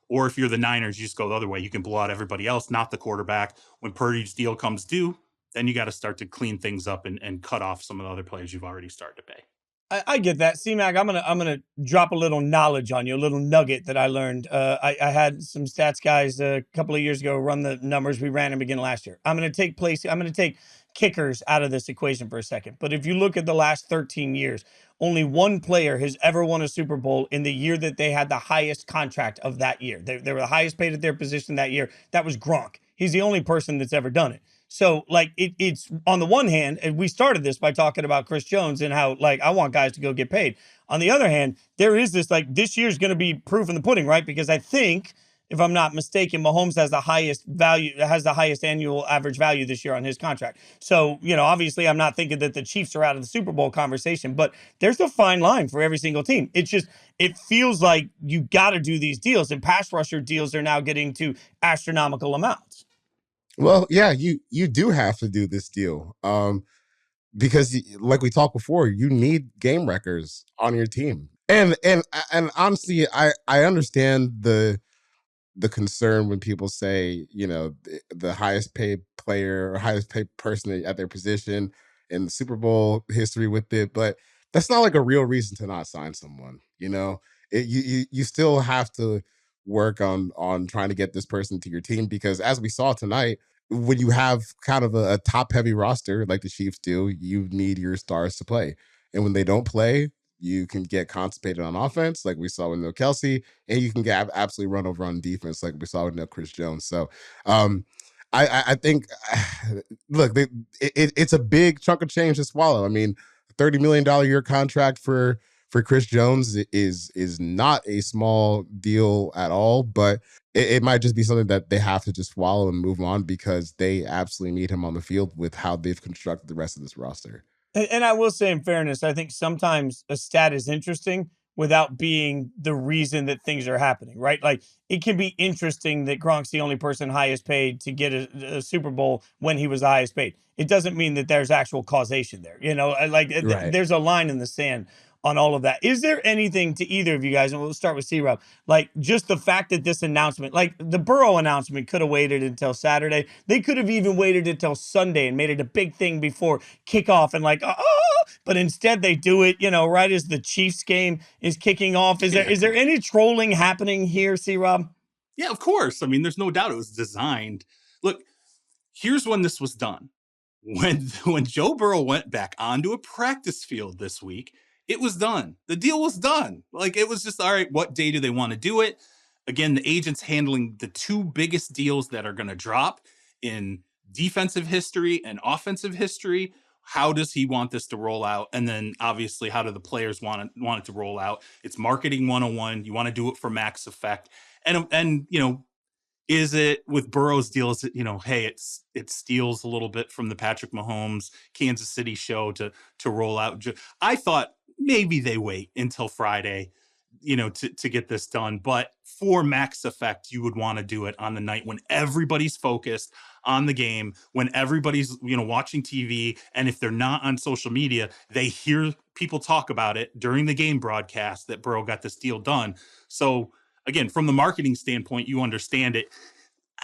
Or if you're the Niners, you just go the other way. You can blow out everybody else, not the quarterback. When Purdy's deal comes due, then you got to start to clean things up and cut off some of the other players you've already started to pay. I get that. C-Mac, I'm gonna drop a little knowledge on you, a little nugget that I learned. I had some stats guys a couple of years ago run the numbers. We ran them again last year. I'm gonna take kickers out of this equation for a second. But if you look at the last 13 years, only one player has ever won a Super Bowl in the year that they had the highest contract of that year. They were the highest paid at their position that year. That was Gronk. He's the only person that's ever done it. So, like, it's on the one hand, and we started this by talking about Chris Jones and how, like, I want guys to go get paid. On the other hand, there is this, like, this year's going to be proof in the pudding, right? Because I think, if I'm not mistaken, Mahomes has the highest annual average value this year on his contract. So, obviously I'm not thinking that the Chiefs are out of the Super Bowl conversation, but there's a fine line for every single team. It's just, it feels like you got to do these deals, and pass rusher deals are now getting to astronomical amounts. Well, yeah, you do have to do this deal because, like we talked before, you need game records on your team. And honestly, I understand the concern when people say, the highest paid player or highest paid person at their position in the Super Bowl history with it, but that's not like a real reason to not sign someone. You still have to work on trying to get this person to your team, because as we saw tonight, when you have kind of a top heavy roster like the Chiefs do, you need your stars to play. And when they don't play, you can get constipated on offense, like we saw with no Kelce, and you can get absolutely run over on defense, like we saw with no Chris Jones. So I think, look, it's a big chunk of change to swallow. I mean, $30 million a year contract for Chris Jones is not a small deal at all, but it might just be something that they have to just swallow and move on, because they absolutely need him on the field with how they've constructed the rest of this roster. And I will say, in fairness, I think sometimes a stat is interesting without being the reason that things are happening, right? Like, it can be interesting that Gronk's the only person highest paid to get a Super Bowl when he was the highest paid. It doesn't mean that there's actual causation there. Right. There's a line in the sand on all of that. Is there anything to either of you guys, and we'll start with C-Rob, like just the fact that this announcement, like the Burrow announcement, could have waited until Saturday. They could have even waited until Sunday and made it a big thing before kickoff, and but instead they do it, right as the Chiefs game is kicking off. Is there any trolling happening here, C-Rob? Yeah, of course. I mean, there's no doubt it was designed. Look, here's when this was done. When Joe Burrow went back onto a practice field this week, it was done. The deal was done. Like, it was just, all right, what day do they want to do it? Again, the agent's handling the two biggest deals that are going to drop in defensive history and offensive history. How does he want this to roll out? And then obviously, how do the players want it to roll out? It's marketing 101. You want to do it for max effect. And is it with Burrow's deal? Is it, hey, it steals a little bit from the Patrick Mahomes Kansas City show to roll out. I thought maybe they wait until Friday, to get this done. But for max effect, you would want to do it on the night when everybody's focused on the game, when everybody's, watching TV. And if they're not on social media, they hear people talk about it during the game broadcast that Burrow got this deal done. So again, from the marketing standpoint, you understand it.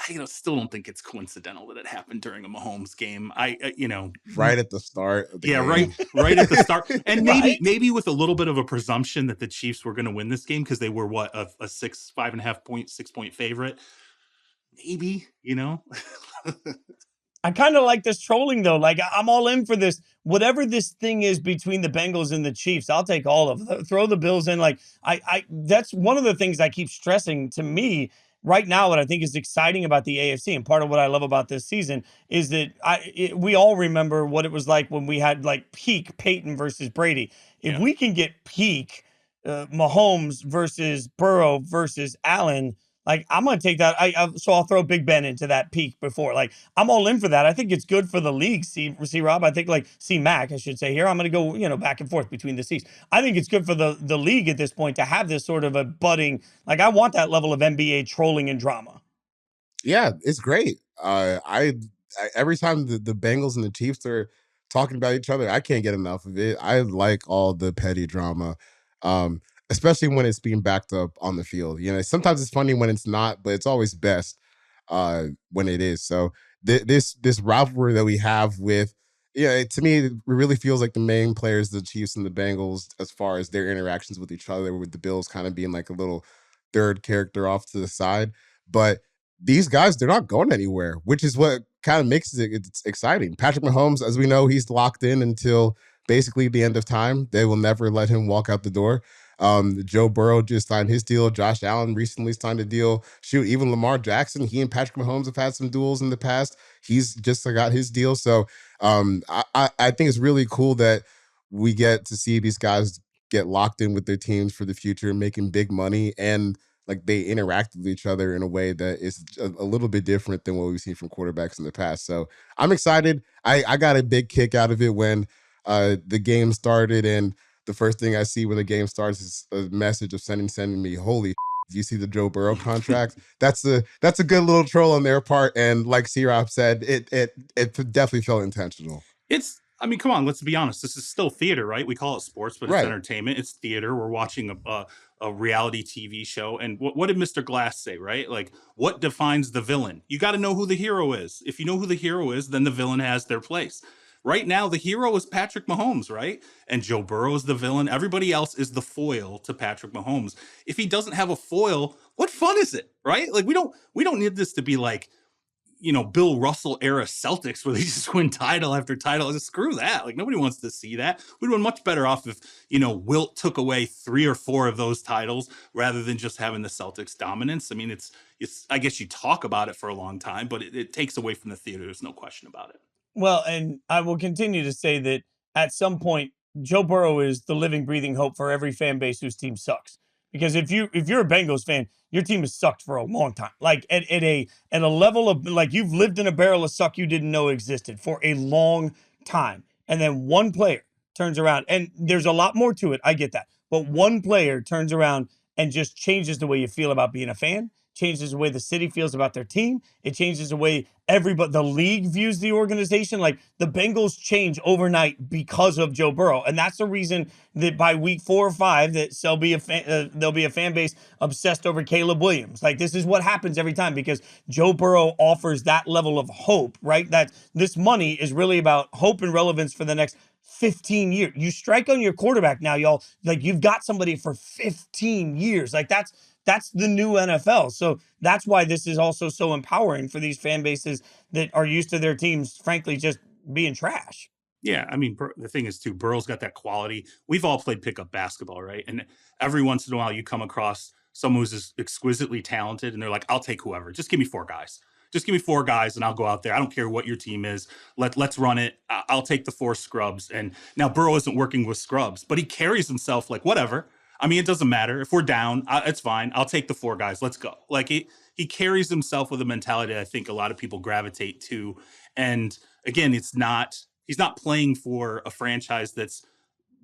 I still don't think it's coincidental that it happened during a Mahomes game. Right at the start of the game. right at the start. And maybe with a little bit of a presumption that the Chiefs were going to win this game because they were a 6.5 point favorite. Maybe, I kind of like this trolling, though. Like, I'm all in for this. Whatever this thing is between the Bengals and the Chiefs, I'll take all of it. Throw the Bills in. Like, I that's one of the things I keep stressing. To me, right now, what I think is exciting about the AFC, and part of what I love about this season, is that we all remember what it was like when we had like peak Peyton versus Brady. If we can get peak Mahomes versus Burrow versus Allen, like I'm gonna take that. So I'll throw Big Ben into that peak before. Like I'm all in for that. I think it's good for the league. See Rob. I think like Mac. I should say here. I'm gonna go back and forth between the C's. I think it's good for the league at this point to have this sort of a budding. Like I want that level of NBA trolling and drama. Yeah, it's great. I every time the Bengals and the Chiefs are talking about each other, I can't get enough of it. I like all the petty drama, um, especially when it's being backed up on the field. Sometimes it's funny when it's not, but it's always best when it is. So this rivalry that we have with, to me, it really feels like the main players, the Chiefs and the Bengals, as far as their interactions with each other, with the Bills kind of being like a little third character off to the side. But these guys, they're not going anywhere, which is what kind of makes it's exciting. Patrick Mahomes, as we know, he's locked in until basically the end of time. They will never let him walk out the door. Joe Burrow just signed his deal. Josh Allen recently signed a deal. Shoot, even Lamar Jackson, he and Patrick Mahomes have had some duels in the past. He's just got his deal. So I think it's really cool that we get to see these guys get locked in with their teams for the future, making big money, and like they interact with each other in a way that is a little bit different than what we've seen from quarterbacks in the past. So I'm excited. I got a big kick out of it when the game started, and the first thing I see when the game starts is a message of sending me, holy, do you see the Joe Burrow contract? That's a good little troll on their part. And like C-Rob said, it definitely felt intentional. I mean, come on, let's be honest. This is still theater, right? We call it sports, but it's Right. entertainment. It's theater. We're watching a reality TV show. And what did Mr. Glass say, right? Like, what defines the villain? You got to know who the hero is. If you know who the hero is, then the villain has their place. Right now, the hero is Patrick Mahomes, right? And Joe Burrow is the villain. Everybody else is the foil to Patrick Mahomes. If he doesn't have a foil, what fun is it, right? Like, we don't need this to be like, Bill Russell era Celtics where they just win title after title. Just screw that. Like nobody wants to see that. We'd been much better off if, Wilt took away 3 or 4 of those titles rather than just having the Celtics dominance. I mean, it's I guess you talk about it for a long time, but it takes away from the theater. There's no question about it. Well, and I will continue to say that at some point, Joe Burrow is the living, breathing hope for every fan base whose team sucks. Because if you're a Bengals fan, your team has sucked for a long time. Like at a level of like you've lived in a barrel of suck you didn't know existed for a long time. And then one player turns around, and there's a lot more to it. I get that. But one player turns around and just changes the way you feel about being a fan, changes the way the city feels about their team. It changes the way the league views the organization. Like the Bengals change overnight because of Joe Burrow. And that's the reason that by week 4 or 5, that there'll be a fan base obsessed over Caleb Williams. Like this is what happens every time because Joe Burrow offers that level of hope, right? That this money is really about hope and relevance for the next 15 years. You strike on your quarterback now, y'all. Like you've got somebody for 15 years. Like that's the new NFL. So that's why this is also so empowering for these fan bases that are used to their teams, frankly, just being trash. Yeah, I mean, the thing is, too, Burrow's got that quality. We've all played pickup basketball, right? And every once in a while you come across someone who's exquisitely talented, and they're like, I'll take whoever. Just give me 4 guys. Just give me 4 guys, and I'll go out there. I don't care what your team is. Let's run it. I'll take the 4 scrubs. And now Burrow isn't working with scrubs, but he carries himself like, whatever. I mean, it doesn't matter. If we're down, it's fine. I'll take the 4 guys. Let's go. Like he carries himself with a mentality that I think a lot of people gravitate to. And again, he's not playing for a franchise that's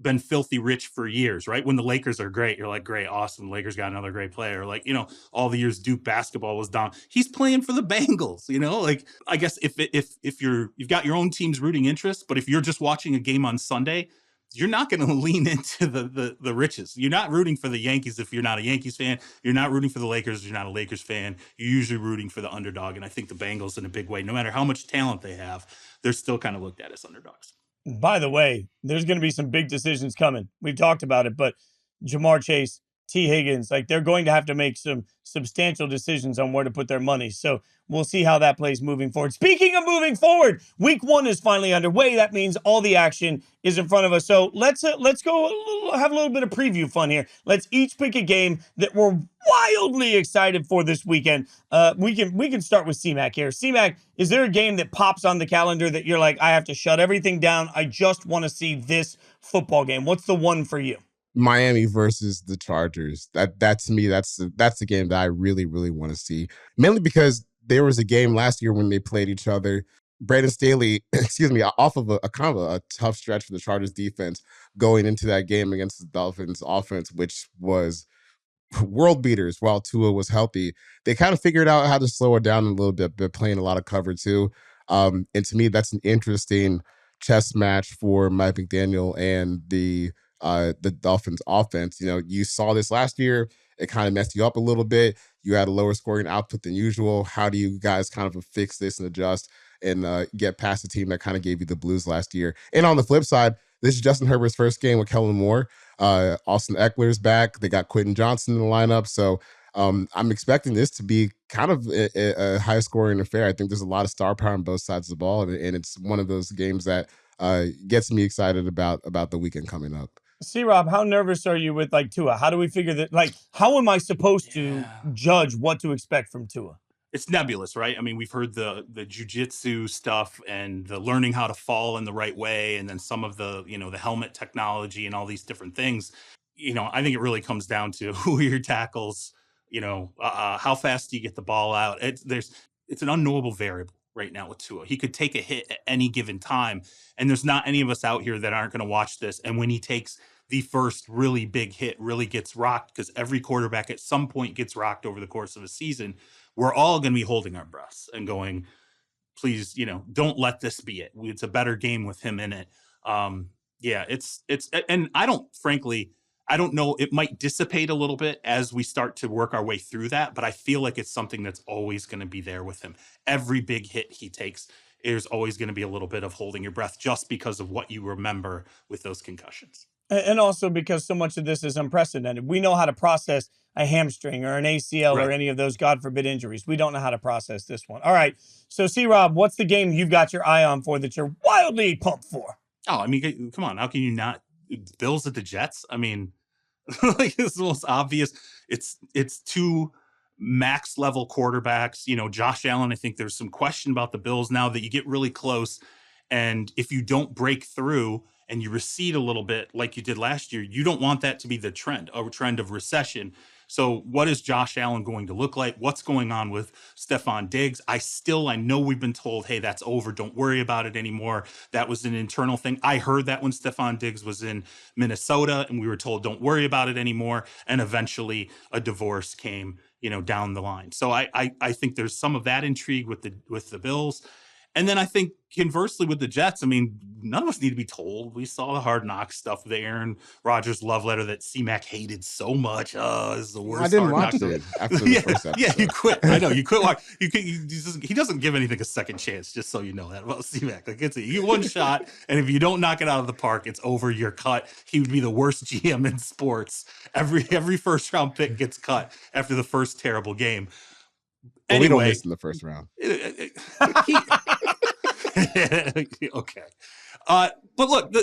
been filthy rich for years, right? When the Lakers are great, you're like, great, awesome. Lakers got another great player. Like, all the years Duke basketball was down. He's playing for the Bengals, like I guess if you've got your own team's rooting interest, but if you're just watching a game on Sunday, you're not going to lean into the riches. You're not rooting for the Yankees if you're not a Yankees fan. You're not rooting for the Lakers if you're not a Lakers fan. You're usually rooting for the underdog. And I think the Bengals, in a big way, no matter how much talent they have, they're still kind of looked at as underdogs. By the way, there's going to be some big decisions coming. We've talked about it, but Jamar Chase, T. Higgins. Like, they're going to have to make some substantial decisions on where to put their money. So we'll see how that plays moving forward. Speaking of moving forward, week 1 is finally underway. That means all the action is in front of us. So let's go have a little bit of preview fun here. Let's each pick a game that we're wildly excited for this weekend. We can start with C-Mac here. C-Mac, is there a game that pops on the calendar that you're like, I have to shut everything down, I just want to see this football game? What's the one for you? Miami versus the Chargers. That to me, that's the game that I really, really want to see. Mainly because there was a game last year when they played each other. Brandon Staley, excuse me, off of a kind of a tough stretch for the Chargers defense going into that game against the Dolphins offense, which was world beaters while Tua was healthy. They kind of figured out how to slow it down a little bit, but playing a lot of cover too. And to me, that's an interesting chess match for Mike McDaniel and the Dolphins offense. You know, you saw this last year. It kind of messed you up a little bit. You had a lower scoring output than usual. How do you guys kind of fix this and adjust and get past the team that kind of gave you the blues last year? And on the flip side, this is Justin Herbert's first game with Kellen Moore. Austin Eckler's back. They got Quentin Johnson in the lineup. So I'm expecting this to be kind of a high-scoring affair. I think there's a lot of star power on both sides of the ball, and it's one of those games that gets me excited about the weekend coming up. C-Rob, how nervous are you with like Tua? How do we figure that? Like, how am I supposed to judge what to expect from Tua? It's nebulous, right? I mean, we've heard the jujitsu stuff and the learning how to fall in the right way, and then some of the, you know, the helmet technology and all these different things. You know, I think it really comes down to who are your tackles, you know, how fast do you get the ball out? It's an unknowable variable right now with Tua. He could take a hit at any given time, and there's not any of us out here that aren't going to watch this. And when he takes the first really big hit, really gets rocked, because every quarterback at some point gets rocked over the course of a season, we're all going to be holding our breaths and going, please, you know, don't let this be it. It's a better game with him in it. Yeah, it's, and I don't know, it might dissipate a little bit as we start to work our way through that, but I feel like it's something that's always going to be there with him. Every big hit he takes, there's always going to be a little bit of holding your breath just because of what you remember with those concussions. And also because so much of this is unprecedented. We know how to process a hamstring or an ACL or any of those, God forbid, injuries. We don't know how to process this one. All right. So, C-Rob, what's the game you've got your eye on for that you're wildly pumped for? Oh, I mean, come on. How can you not? Bills at the Jets? I mean, like, it's the most obvious. It's two max level quarterbacks. You know, Josh Allen, I think there's some question about the Bills now that you get really close. And if you don't break through and you recede a little bit like you did last year, you don't want that to be the trend, a trend of recession. So what is Josh Allen going to look like? What's going on with Stephon Diggs? I know we've been told, hey, that's over. Don't worry about it anymore. That was an internal thing. I heard that when Stephon Diggs was in Minnesota and we were told, don't worry about it anymore. And eventually a divorce came, you know, down the line. So I think there's some of that intrigue with the Bills. And then I think conversely with the Jets, I mean, none of us need to be told. We saw the Hard Knocks stuff, the Aaron Rodgers love letter that C-Mac hated so much. Oh, this is the worst. I didn't watch it after the first episode. Yeah, you quit. I know, you quit. He doesn't give anything a second chance, just so you know that about C-Mac. Like, you get one shot, and if you don't knock it out of the park, it's over. You're cut. He would be the worst GM in sports. Every first round pick gets cut after the first terrible game. Well, we don't miss in the first round. Okay. But look,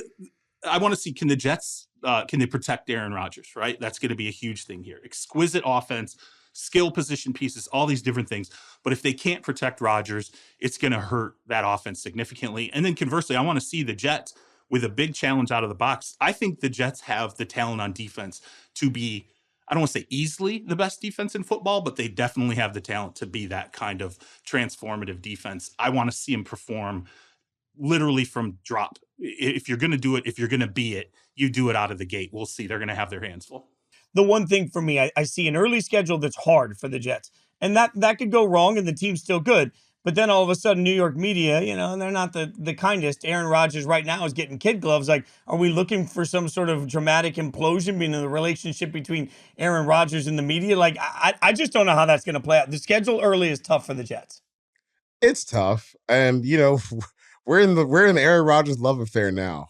I want to see, can the Jets, can they protect Aaron Rodgers, right? That's going to be a huge thing here. Exquisite offense, skill position pieces, all these different things. But if they can't protect Rodgers, it's going to hurt that offense significantly. And then conversely, I want to see the Jets with a big challenge out of the box. I think the Jets have the talent on defense to be, I don't want to say easily the best defense in football, but they definitely have the talent to be that kind of transformative defense. I want to see them perform literally from drop. If you're going to do it, if you're going to be it, you do it out of the gate. We'll see. They're going to have their hands full. The one thing for me, I see an early schedule that's hard for the Jets. And that could go wrong and the team's still good. But then all of a sudden, New York media, you know, and they're not the kindest. Aaron Rodgers right now is getting kid gloves. Like, are we looking for some sort of dramatic implosion in the relationship between Aaron Rodgers and the media? Like, I just don't know how that's going to play out. The schedule early is tough for the Jets. It's tough. And, you know, we're in the Aaron Rodgers love affair now.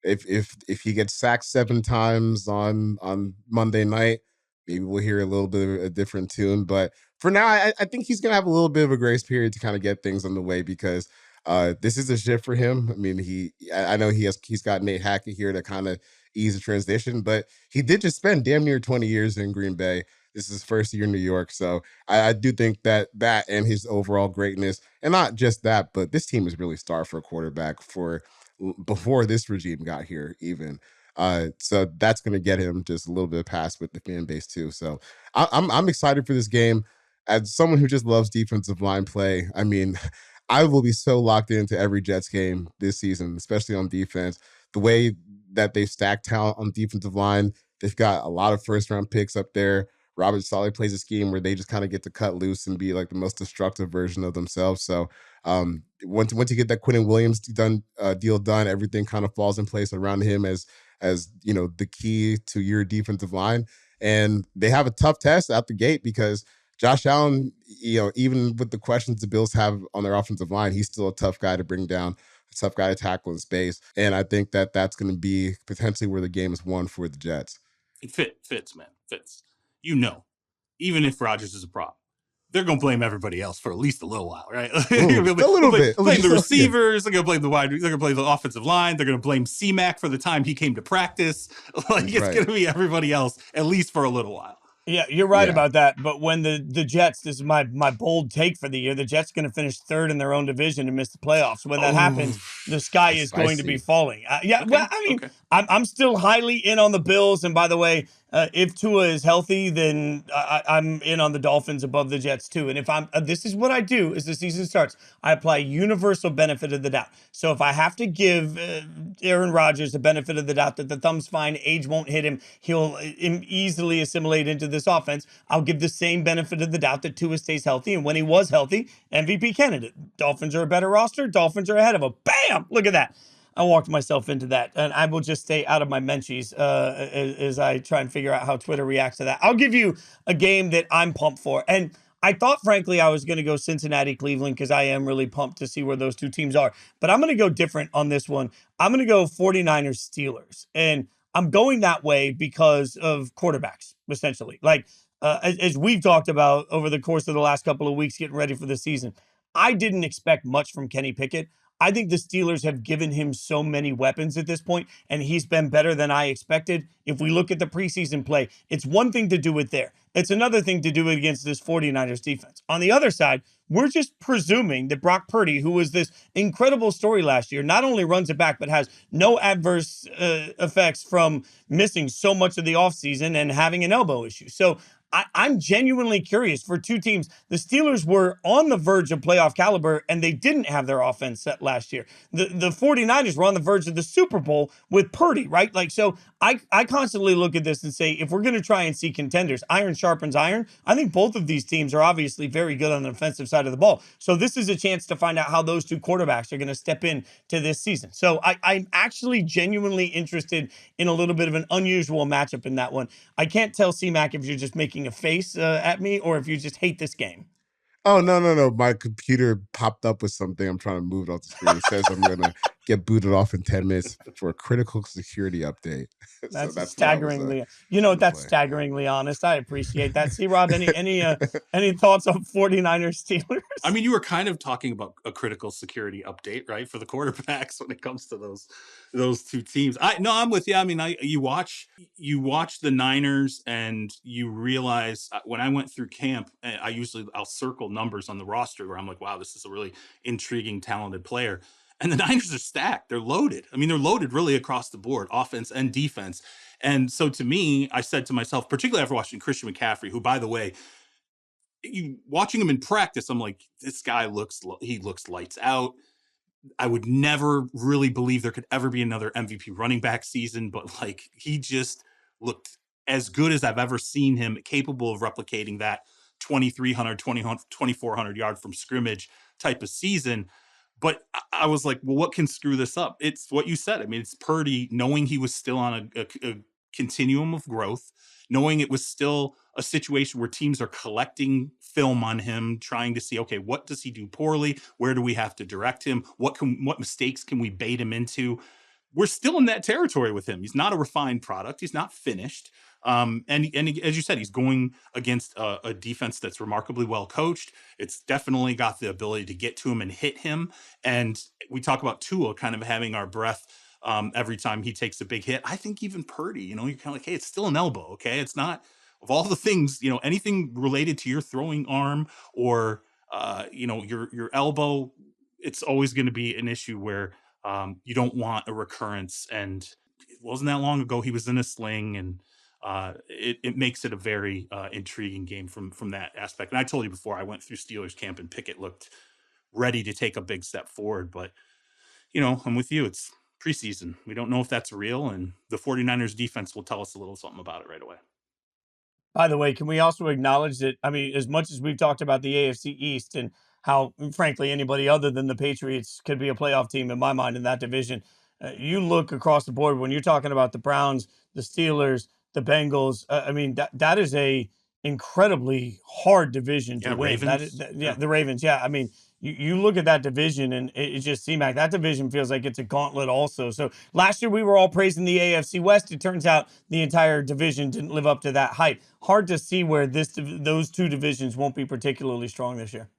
if he gets sacked 7 times on Monday night, maybe we'll hear a little bit of a different tune. But for now, I think he's gonna have a little bit of a grace period to kind of get things on the way because this is a shift for him. I mean, I know he's got Nate Hackett here to kind of ease the transition, but he did just spend damn near 20 years in Green Bay. This is his first year in New York, so I do think that and his overall greatness, and not just that, but this team is really starved for a quarterback before this regime got here, even. So that's going to get him just a little bit of pass with the fan base too. So I'm excited for this game. As someone who just loves defensive line play, I mean, I will be so locked into every Jets game this season, especially on defense. The way that they've stacked talent on defensive line, they've got a lot of first round picks up there. Robert Saleh plays a scheme where they just kind of get to cut loose and be like the most destructive version of themselves. So once you get that Quentin Williams deal done, everything kind of falls in place around him as the key to your defensive line. And they have a tough test out the gate because Josh Allen, even with the questions the Bills have on their offensive line, he's still a tough guy to bring down, a tough guy to tackle in space. And I think that that's going to be potentially where the game is won for the Jets. Fitz, man. Even if Rodgers is a problem, they're going to blame everybody else for at least a little while, right? A little bit. Blame the receivers. They're going to blame they're going to blame the offensive line. They're going to blame C-Mac for the time he came to practice. It's going to be everybody else, at least for a little while. Yeah, you're right about that. But when the Jets, this is my bold take for the year, the Jets going to finish third in their own division and miss the playoffs. When that happens, the sky is going to be falling. I'm still highly in on the Bills. And by the way, if Tua is healthy, then I'm in on the Dolphins above the Jets too. And if this is what I do as the season starts. I apply universal benefit of the doubt. So if I have to give Aaron Rodgers the benefit of the doubt that the thumb's fine, age won't hit him, he'll easily assimilate into this offense, I'll give the same benefit of the doubt that Tua stays healthy. And when he was healthy, MVP candidate. Dolphins are a better roster. Dolphins are ahead of him. Bam! Look at that. I walked myself into that, and I will just stay out of my menchies as I try and figure out how Twitter reacts to that. I'll give you a game that I'm pumped for. And I thought, frankly, I was going to go Cincinnati-Cleveland because I am really pumped to see where those two teams are. But I'm going to go different on this one. I'm going to go 49ers-Steelers. And I'm going that way because of quarterbacks, essentially. As we've talked about over the course of the last couple of weeks getting ready for the season, I didn't expect much from Kenny Pickett. I think the Steelers have given him so many weapons at this point, and he's been better than I expected. If we look at the preseason play, it's one thing to do it there. It's another thing to do it against this 49ers defense. On the other side, we're just presuming that Brock Purdy, who was this incredible story last year, not only runs it back, but has no adverse effects from missing so much of the offseason and having an elbow issue. So I'm genuinely curious for two teams. The Steelers were on the verge of playoff caliber, and they didn't have their offense set last year. The 49ers were on the verge of the Super Bowl with Purdy, right? So I constantly look at this and say, if we're going to try and see contenders, iron sharpens iron. I think both of these teams are obviously very good on the offensive side of the ball. So this is a chance to find out how those two quarterbacks are going to step in to this season. So I'm actually genuinely interested in a little bit of an unusual matchup in that one. I can't tell C-Mac if you're just making a face at me or if you just hate this game. Oh, no. My computer popped up with something. I'm trying to move it off the screen. It says I'm going to get booted off in 10 minutes for a critical security update. That's staggeringly, that's staggeringly honest. I appreciate that. See, Rob, any thoughts on 49ers Steelers? I mean, you were kind of talking about a critical security update, right? For the quarterbacks when it comes to those two teams. I'm with you. I mean, you watch the Niners and you realize when I went through camp, I'll circle numbers on the roster where I'm like, wow, this is a really intriguing, talented player. And the Niners are stacked. They're loaded. I mean, they're loaded really across the board, offense and defense. And so to me, I said to myself, particularly after watching Christian McCaffrey, who, by the way, watching him in practice, I'm like, this guy looks lights out. I would never really believe there could ever be another MVP running back season, but he just looked as good as I've ever seen him, capable of replicating that 2,300, 2,400 yard from scrimmage type of season. But I was like, well, what can screw this up? It's what you said. I mean, it's Purdy knowing he was still on a continuum of growth, knowing it was still a situation where teams are collecting film on him, trying to see, okay, what does he do poorly? Where do we have to direct him? What mistakes can we bait him into? we're still in that territory with him. He's not a refined product. He's not finished. As you said, he's going against a defense that's remarkably well coached. It's definitely got the ability to get to him and hit him. And we talk about Tua kind of having our breath every time he takes a big hit. I think even Purdy, you're kind of like, hey, it's still an elbow. Okay. It's not, of all the things, anything related to your throwing arm or, your elbow, it's always going to be an issue where you don't want a recurrence. And it wasn't that long ago he was in a sling, and it makes it a very intriguing game from that aspect. And I told you before, I went through Steelers camp and Pickett looked ready to take a big step forward. But, I'm with you. It's preseason. We don't know if that's real. And the 49ers defense will tell us a little something about it right away. By the way, can we also acknowledge that, I mean, as much as we've talked about the AFC East and how, frankly, anybody other than the Patriots could be a playoff team in my mind in that division, you look across the board when you're talking about the Browns, the Steelers, the Bengals. I mean, that is a incredibly hard division to win. Ravens. The Ravens. Yeah, I mean, you look at that division and it just seems like that division feels like it's a gauntlet also. So last year we were all praising the AFC West. It turns out the entire division didn't live up to that hype. Hard to see where those two divisions won't be particularly strong this year.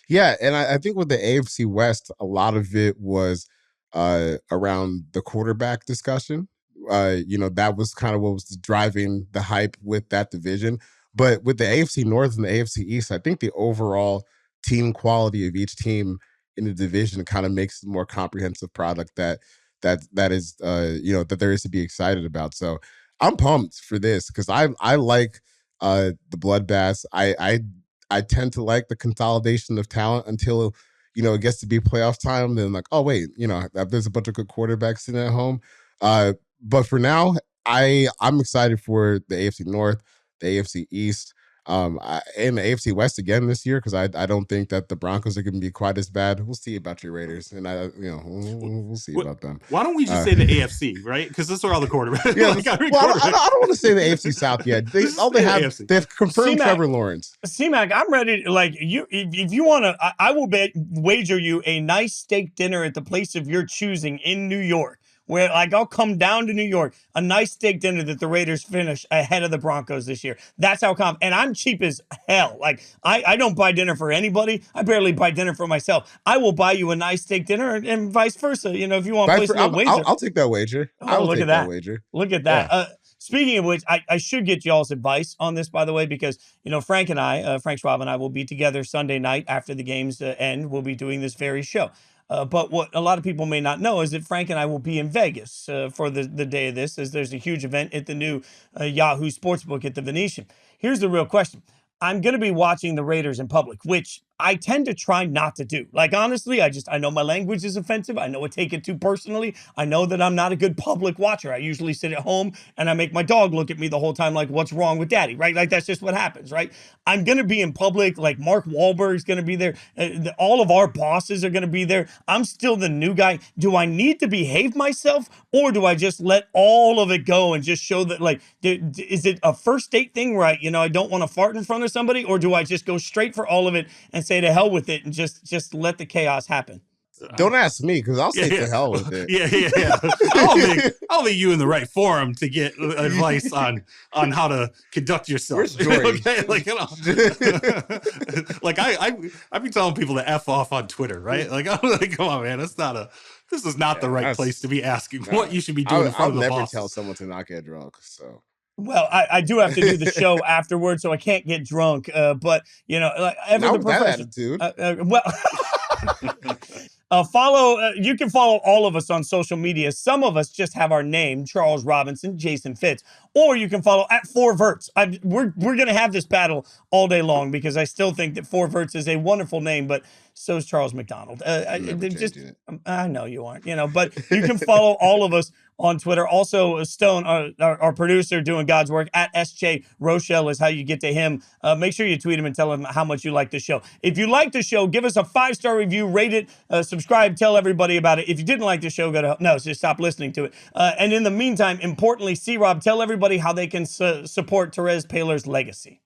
Yeah, and I think with the AFC West, a lot of it was around the quarterback discussion. That was kind of what was driving the hype with that division. But with the AFC North and the AFC East, I think the overall team quality of each team in the division kind of makes a more comprehensive product that is that there is to be excited about. So I'm pumped for this because I like the bloodbaths. I tend to like the consolidation of talent until it gets to be playoff time. Then like, oh wait, there's a bunch of good quarterbacks sitting at home. But for now, I'm excited for the AFC North, the AFC East, and the AFC West again this year because I don't think that the Broncos are going to be quite as bad. We'll see about your Raiders, and we'll see about them. Why don't we just say the AFC, right? Because that's where all the quarterbacks. Yeah, I don't want to say the AFC South yet. They've confirmed Trevor Lawrence. C-Mac, I'm ready. Like you, if you want to, I will wager you a nice steak dinner at the place of your choosing in New York. Where I'll come down to New York, a nice steak dinner that the Raiders finish ahead of the Broncos this year. That's how come. And I'm cheap as hell. Like I don't buy dinner for anybody. I barely buy dinner for myself. I will buy you a nice steak dinner and vice versa. If you want to place a wager. I'll take that wager. Look at that wager. Look at that. Yeah. Speaking of which, I should get y'all's advice on this, by the way, because, Frank Schwab and I will be together Sunday night after the games end. We'll be doing this very show. But what a lot of people may not know is that Frank and I will be in Vegas for the day of this, as there's a huge event at the new Yahoo Sportsbook at the Venetian. Here's the real question. I'm going to be watching the Raiders in public, which I tend to try not to do. Like, honestly, I know my language is offensive. I know I take it too personally. I know that I'm not a good public watcher. I usually sit at home and I make my dog look at me the whole time like, what's wrong with daddy, right? Like, that's just what happens, right? I'm going to be in public. Like, Mark Wahlberg's going to be there. All of our bosses are going to be there. I'm still the new guy. Do I need to behave myself, or do I just let all of it go and just show that, like, is it a first date thing where I don't want to fart in front of somebody, or do I just go straight for all of it and say to hell with it and just let the chaos happen? Don't ask me because I'll say to hell with it. Yeah. I'll be you in the right forum to get advice on how to conduct yourself. Where's Jory? Okay, like I've been telling people to F off on Twitter, right? Like I'm like, come on, man, this is not the right place to be asking what you should be doing in front of the boss. I'll never tell someone to not get drunk. So. Well, I do have to do the show afterwards, so I can't get drunk. But like ever the profession. You can follow all of us on social media. Some of us just have our name, Charles Robinson, Jason Fitz, or you can follow at 4Verts. We're going to have this battle all day long because I still think that 4Verts is a wonderful name, but so is Charles McDonald. I know you aren't, but you can follow all of us on Twitter. Also, Stone, our producer doing God's work, at SJ Rochelle is how you get to him. Make sure you tweet him and tell him how much you like the show. If you like the show, give us a 5-star review, rate it, subscribe, tell everybody about it. If you didn't like the show, just stop listening to it. And in the meantime, importantly, C-Rob, tell everybody how they can support Terez Paylor's legacy.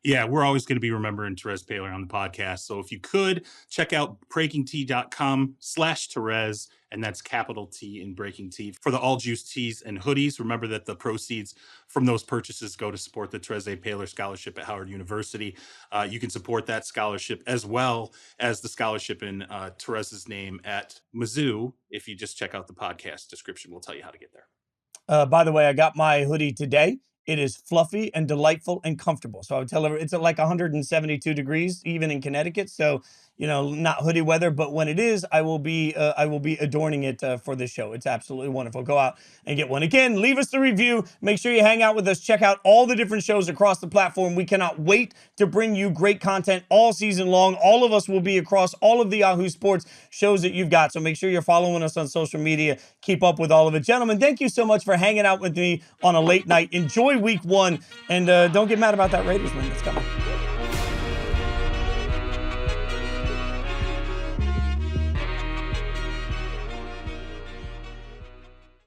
Yeah, we're always going to be remembering Therese Paler on the podcast. So if you could, check out breakingtea.com/Therese, and that's capital T in Breaking Tea for the all juice teas and hoodies. Remember that the proceeds from those purchases go to support the Therese Paler Scholarship at Howard University. You can support that scholarship as well as the scholarship in Therese's name at Mizzou. If you just check out the podcast description, we'll tell you how to get there. By the way, I got my hoodie today. It is fluffy and delightful and comfortable. So I would tell everyone it's at like 172 degrees, even in Connecticut. So, not hoodie weather, but when it is, I will be adorning it for this show. It's absolutely wonderful. Go out and get one. Again, leave us the review. Make sure you hang out with us. Check out all the different shows across the platform. We cannot wait to bring you great content all season long. All of us will be across all of the Yahoo Sports shows that you've got. So make sure you're following us on social media. Keep up with all of it. Gentlemen, thank you so much for hanging out with me on a late night. Enjoy week 1, and don't get mad about that Raiders win that's coming.